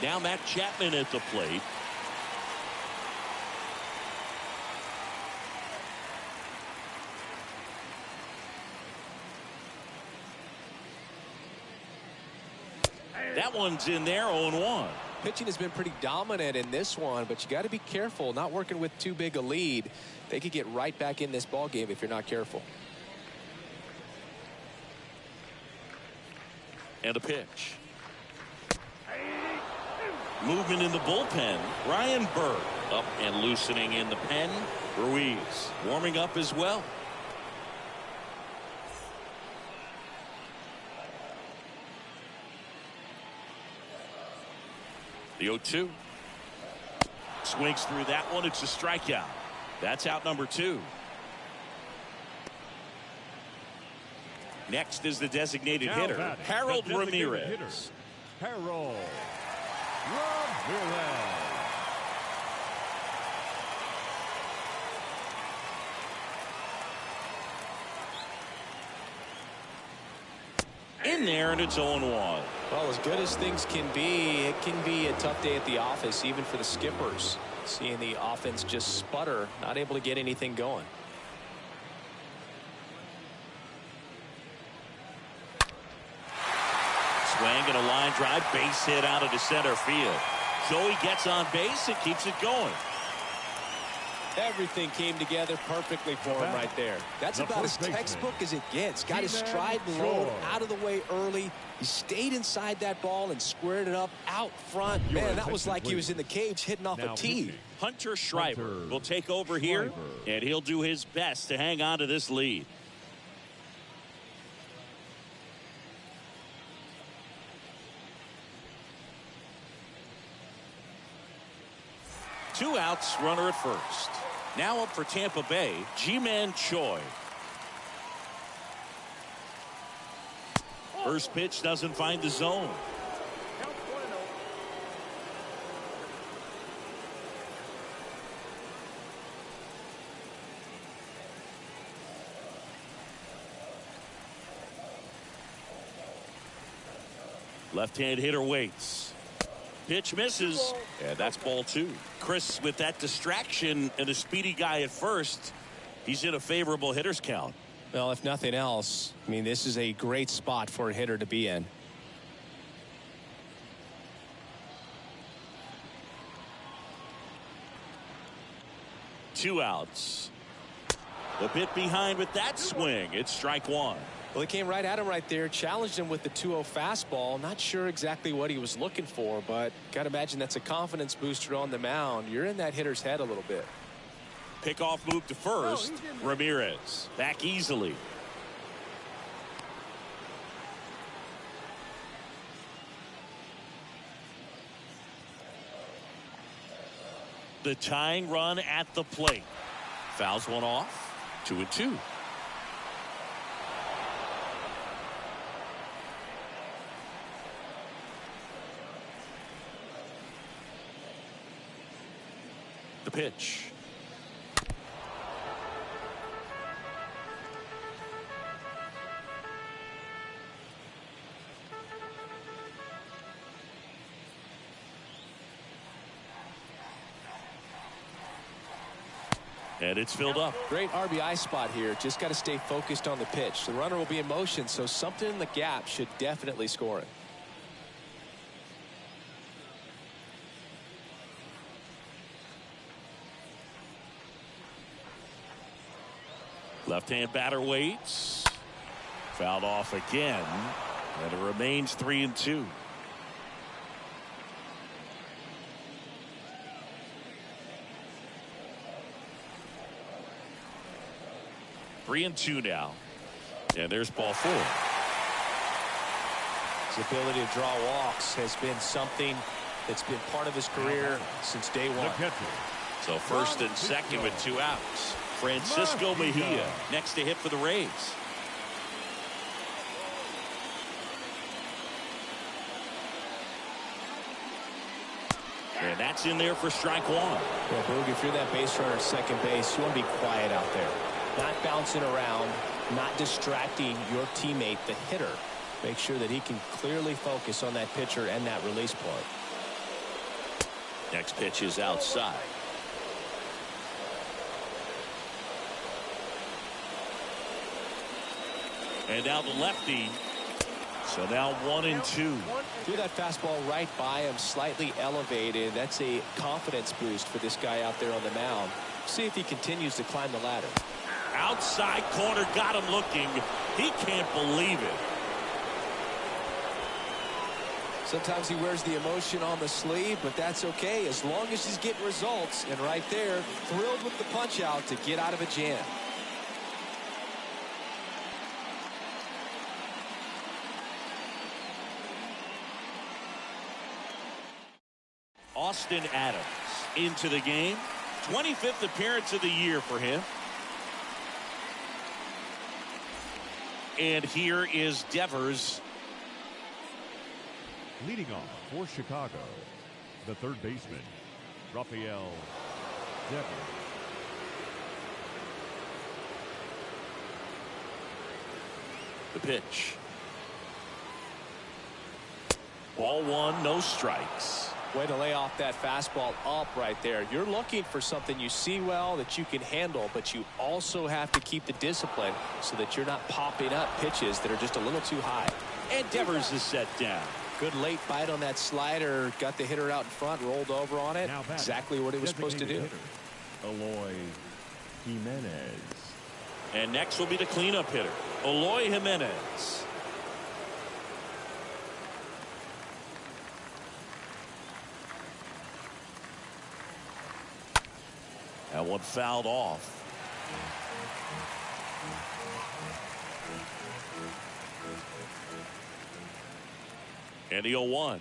Now Matt Chapman at the plate. That one's in there, 0-1. Pitching has been pretty dominant in this one, but you got to be careful. Not working with too big a lead. They could get right back in this ball game if you're not careful. And a pitch. Movement in the bullpen. Ryan Burke up and loosening in the pen. Ruiz warming up as well. The 0-2. Swings through that one. It's a strikeout. That's out number 2. Next is the designated Now hitter, batting, Harold the designated Ramirez. hitter, Harold Ramirez. In there, and it's 0-1. Well, as good as things can be, it can be a tough day at the office, even for the skippers. Seeing the offense just sputter, not able to get anything going. Swing and a line drive, base hit out of the center field. Joey gets on base and keeps it going. Everything came together perfectly for him right there. That's about as textbook as it gets. Got his stride and load out of the way early. He stayed inside that ball and squared it up out front. Man, that was like he was in the cage hitting off a tee. Hunter Schreiber will take over here, and he'll do his best to hang on to this lead. Two outs, runner at first. Now up for Tampa Bay, Ji-Man Choi. First pitch doesn't find the zone. Left-hand hitter waits. Pitch misses, and that's ball 2. Chris, with that distraction and a speedy guy at first, he's in a favorable hitter's count. Well, if nothing else, I mean, this is a great spot for a hitter to be in. Two outs. A bit behind with that swing. It's strike 1. Well, he came right at him right there, challenged him with the 2-0 fastball. Not sure exactly what he was looking for, but got to imagine that's a confidence booster on the mound. You're in that hitter's head a little bit. Pickoff move to first. Ramirez back easily. The tying run at the plate. Fouls one off. 2-2. The pitch. And it's filled up. Great RBI spot here. Just got to stay focused on the pitch. The runner will be in motion, so something in the gap should definitely score it. Left-hand batter waits. Fouled off again. And it remains 3-2. 3-2 now. And there's ball 4. His ability to draw walks has been something that's been part of his career since day one. So first and second with 2 outs. Francisco Mejia next to hit for the Rays. And that's in there for strike 1. Well, Boog, if you're that base runner at second base, you want to be quiet out there. Not bouncing around, not distracting your teammate, the hitter. Make sure that he can clearly focus on that pitcher and that release point. Next pitch is outside. And now the lefty. So now 1-2. Threw that fastball right by him, slightly elevated. That's a confidence boost for this guy out there on the mound. See if he continues to climb the ladder. Outside corner, got him looking. He can't believe it. Sometimes he wears the emotion on the sleeve, but that's okay as long as he's getting results. And right there, thrilled with the punch out to get out of a jam. Austin Adams into the game. 25th appearance of the year for him. And here is Devers. Leading off for Chicago, the third baseman, Rafael Devers. The pitch. Ball 1, no strikes. Way to lay off that fastball up right there. You're looking for something you see well that you can handle, but you also have to keep the discipline so that you're not popping up pitches that are just a little too high. And Devers is set down. Good late bite on that slider. Got the hitter out in front, rolled over on it. Exactly what he was supposed to do. Eloy Jimenez. And next will be the cleanup hitter, Eloy Jimenez. That one fouled off. And the 0-1.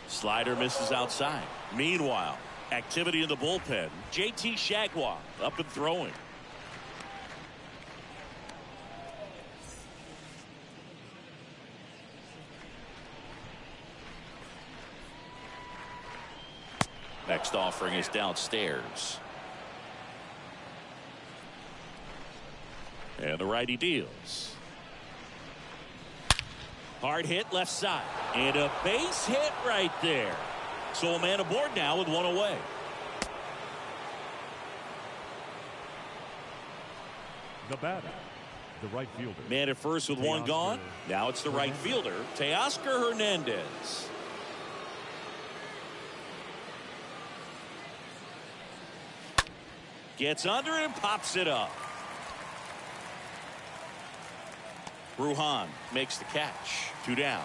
Slider misses outside. Meanwhile, activity in the bullpen. JT Shagwar up and throwing. Next offering is downstairs. And the righty deals. Hard hit left side. And a base hit right there. So a man aboard now with 1 away. The batter, the right fielder. Man at first with 1 gone. Now it's the right fielder, Teoscar Hernandez. Gets under it and pops it up. Brujan makes the catch. 2 down.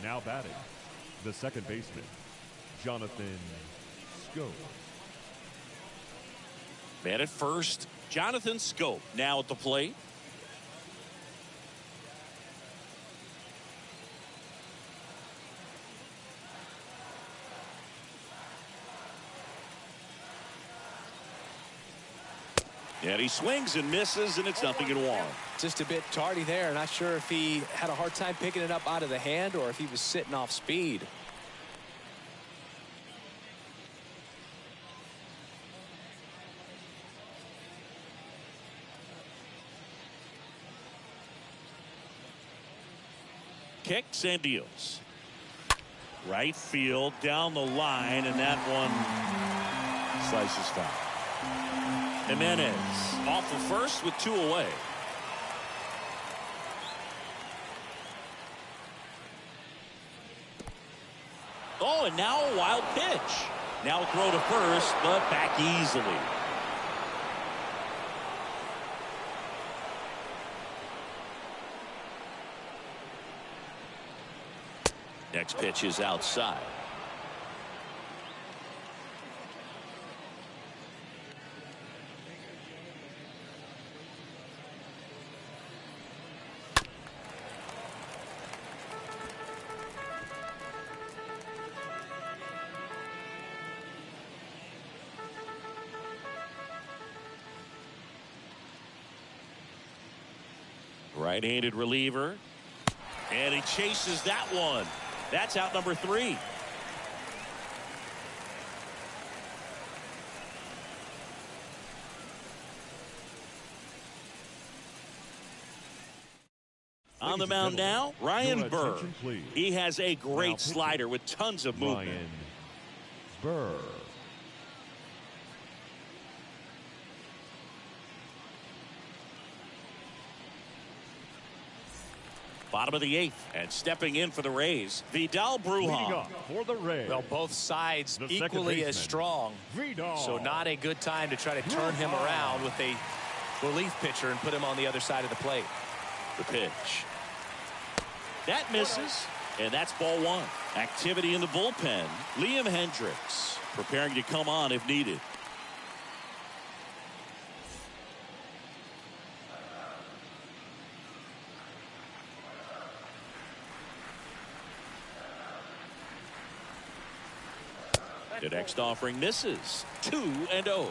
Now batting, the second baseman, Jonathan Schoop. Man at first, Jonathan Schoop now at the plate. And he swings and misses, and it's 0-1. Just a bit tardy there. Not sure if he had a hard time picking it up out of the hand or if he was sitting off speed. Kicks and deals. Right field down the line, and that one slices foul. Jimenez off of first with 2 away. Oh, and now a wild pitch. Now a throw to first, but back easily. Next pitch is outside. Right-handed reliever. And he chases that one. That's out number 3. On the mound now, Ryan Burr. He has a great slider with tons of movement. Ryan Burr. Bottom of the 8th, and stepping in for the Rays, Vidal Leading Brujan. off for the Rays. Well, both sides The second equally as baseman, strong. Vidal. So not a good time to try to turn him around with a relief pitcher and put him on the other side of the plate. The pitch. That misses, and that's ball 1. Activity in the bullpen. Liam Hendricks preparing to come on if needed. The next offering misses. 2-0.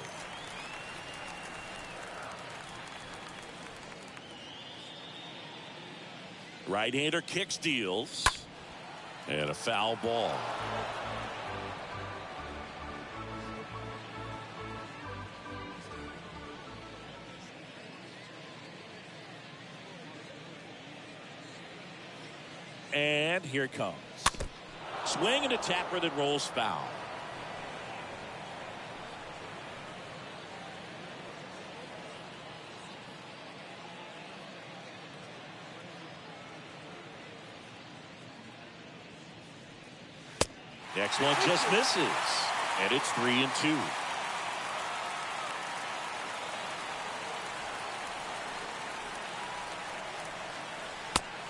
Right-hander kicks, deals, and a foul ball. And here it comes. Swing and a tapper that rolls foul. Next one just misses, and it's 3-2.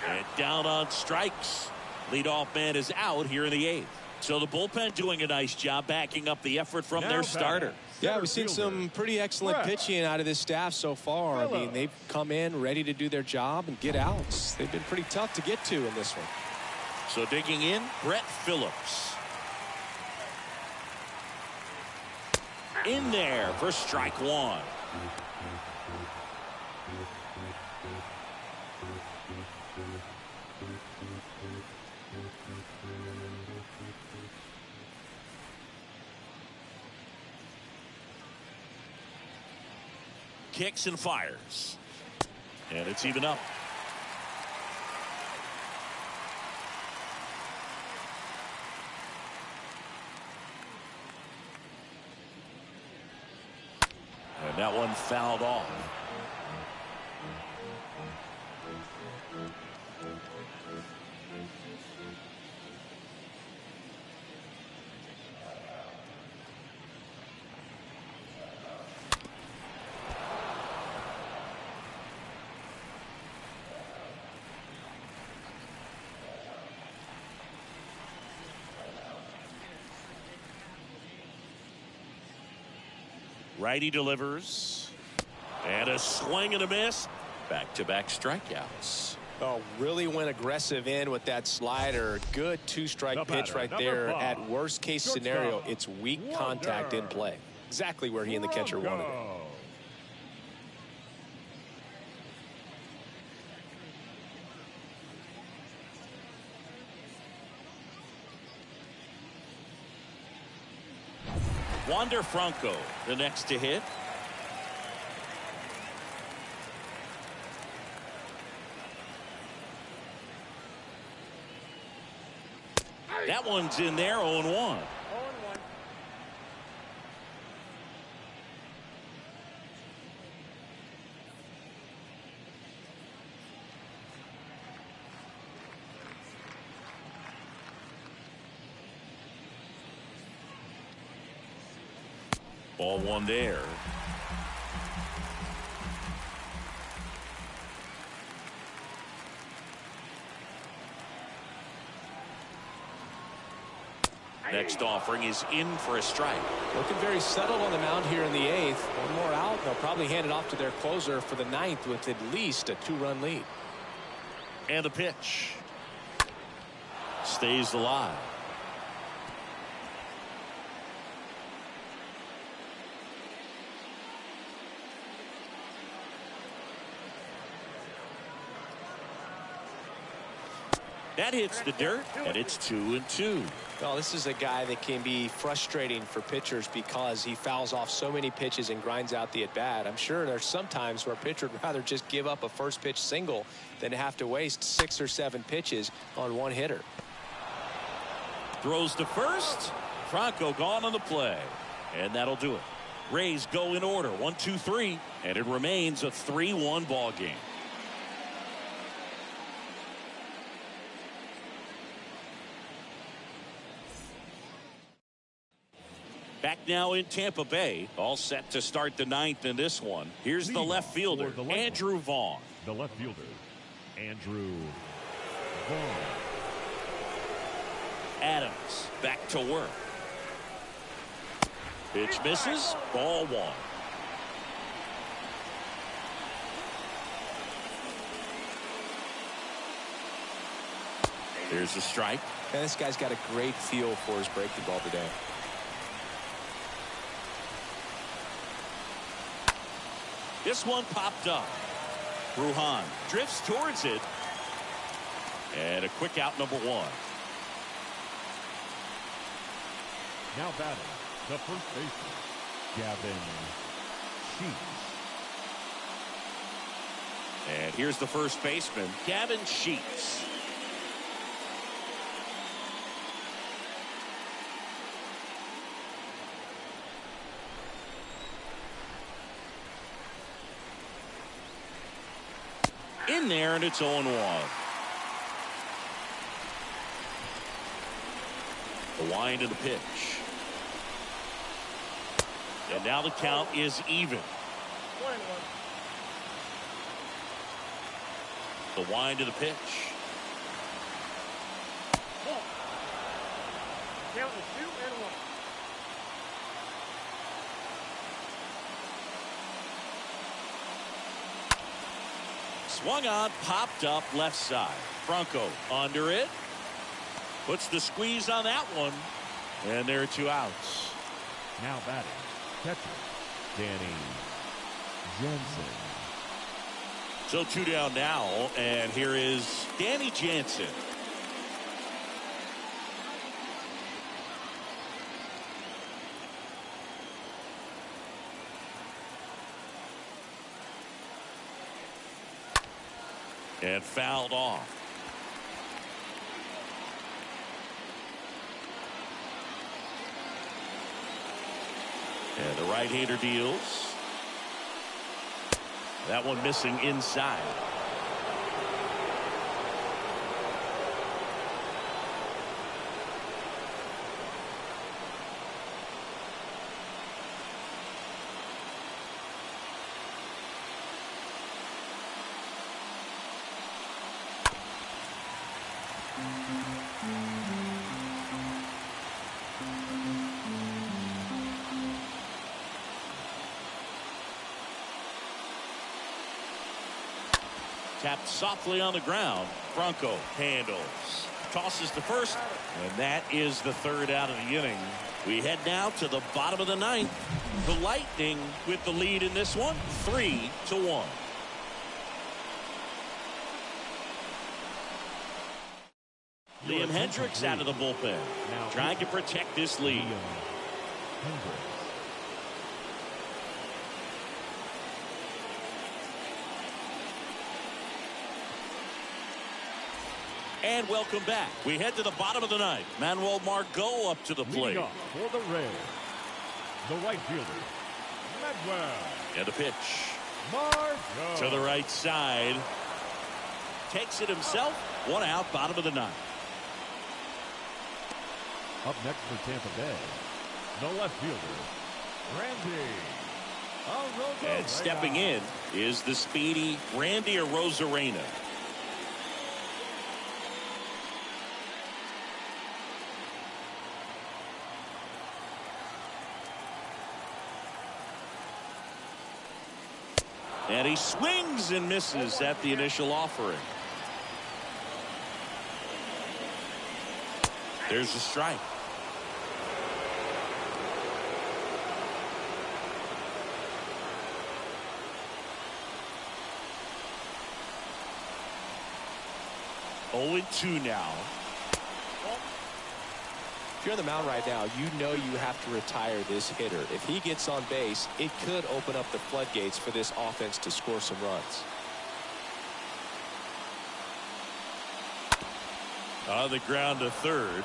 And down on strikes. Leadoff man is out here in the 8th. So the bullpen doing a nice job backing up the effort from their starter. Yeah, we've seen some pretty excellent pitching out of this staff so far. I mean, they've come in ready to do their job and get outs. They've been pretty tough to get to in this one. So digging in, Brett Phillips. In there for strike 1. Kicks and fires. And it's even up. And that one fouled off. Righty delivers. And a swing and a miss. Back-to-back strikeouts. Oh, really went aggressive in with that slider. Good 2-strike pitch right there. At worst case scenario, it's weak contact in play. Exactly where he and the catcher wanted it. Wander Franco, the next to hit. That one's in there, 0-1. Ball 1 there. Next offering is in for a strike. Looking very settled on the mound here in the 8th. One more out. They'll probably hand it off to their closer for the 9th with at least a 2-run lead. And the pitch. Stays alive. That hits the dirt, and it's 2-2. Well, this is a guy that can be frustrating for pitchers because he fouls off so many pitches and grinds out the at-bat. I'm sure there's some times where a pitcher would rather just give up a first pitch single than have to waste 6 or 7 pitches on one hitter. Throws to first. Franco gone on the play, and that'll do it. Rays go in order, 1, 2, 3, and it remains a 3-1 ball game. Back now in Tampa Bay, all set to start the 9th in this one. Here's the left fielder, Andrew Vaughn. The left fielder, Andrew Vaughn. Adams back to work. Pitch misses, ball 1. Here's a strike. And this guy's got a great feel for his breaking ball today. This one popped up. Brujan drifts towards it. And a quick out, number 1. Now batting, the first baseman, Gavin Sheets. And here's the first baseman, Gavin Sheets. In there, and it's 0-1. The wind of the pitch. And now the count is even. The wind of the pitch. Count is 2-1. Swung on, popped up left side. Franco under it. Puts the squeeze on that one. And there are 2 outs. Now batting, catcher, Danny Jansen. So 2 down now, and here is Danny Jansen. And fouled off. And the right-hander deals. That one missing inside. Tapped softly on the ground. Franco handles. Tosses to first. And that is the 3rd out of the inning. We head now to the bottom of the 9th. The Lightning with the lead in this one, 3-1. Liam Hendricks out of the bullpen. Now trying to protect this lead. And welcome back. We head to the bottom of the 9th. Manuel Margot up to the plate. For the Rays, the right fielder, Manuel. And the pitch. Margot. To the right side. Takes it himself. 1 out, bottom of the 9th. Up next for Tampa Bay, the left fielder, Randy Arozarena. And stepping in is the speedy Randy Arozarena. And he swings and misses at the initial offering. There's a strike. 0-2 now. If you're on the mound right now, you know you have to retire this hitter. If he gets on base, it could open up the floodgates for this offense to score some runs. On the ground to third.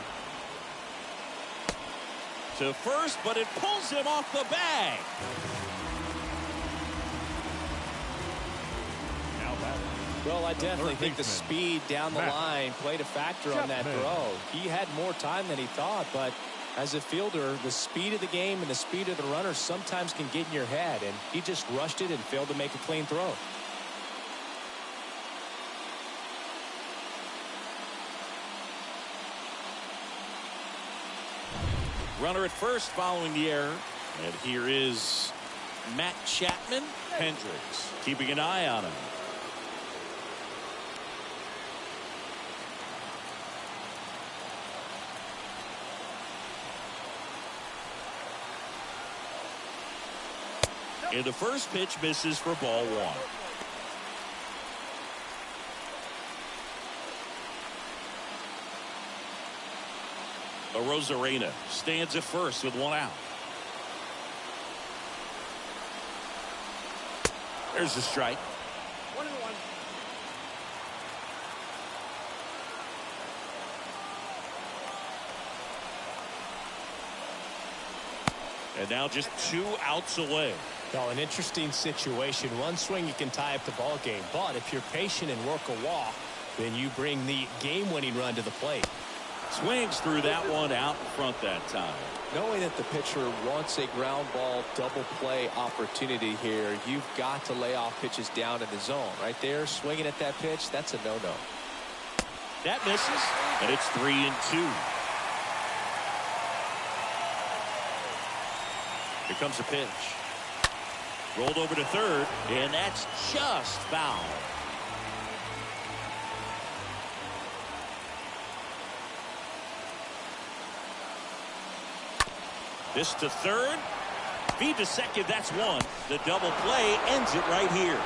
To first, but it pulls him off the bag. Now batting. Well, I definitely Third think the baseman, speed down the Matt line played a factor on that Chapman. throw. He had more time than he thought, but as a fielder, the speed of the game and the speed of the runner sometimes can get in your head, and he just rushed it and failed to make a clean throw. Runner at first following the error. And here is Matt Chapman. Hendricks keeping an eye on him. And the first pitch misses for ball one. Rosarena stands at first with one out. There's a strike. 1-1. And now just 2 outs away. Well, an interesting situation. One swing you can tie up the ball game, but if you're patient and work a walk, then you bring the game-winning run to the plate. Swings through that one out in front that time. Knowing that the pitcher wants a ground ball double play opportunity here, you've got to lay off pitches down in the zone. Right there, swinging at that pitch, that's a no-no. That misses, and it's 3-2. Here comes a pitch. Rolled over to third, and that's just foul. This to third. Feed to second. That's one. The double play ends it right here.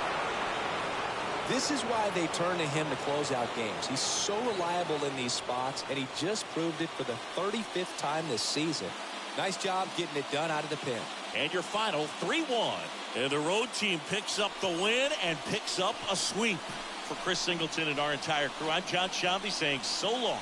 This is why they turn to him to close out games. He's so reliable in these spots, and he just proved it for the 35th time this season. Nice job getting it done out of the pen. And your final 3-1. And the road team picks up the win and picks up a sweep. For Chris Singleton and our entire crew, I'm John Shambi saying so long.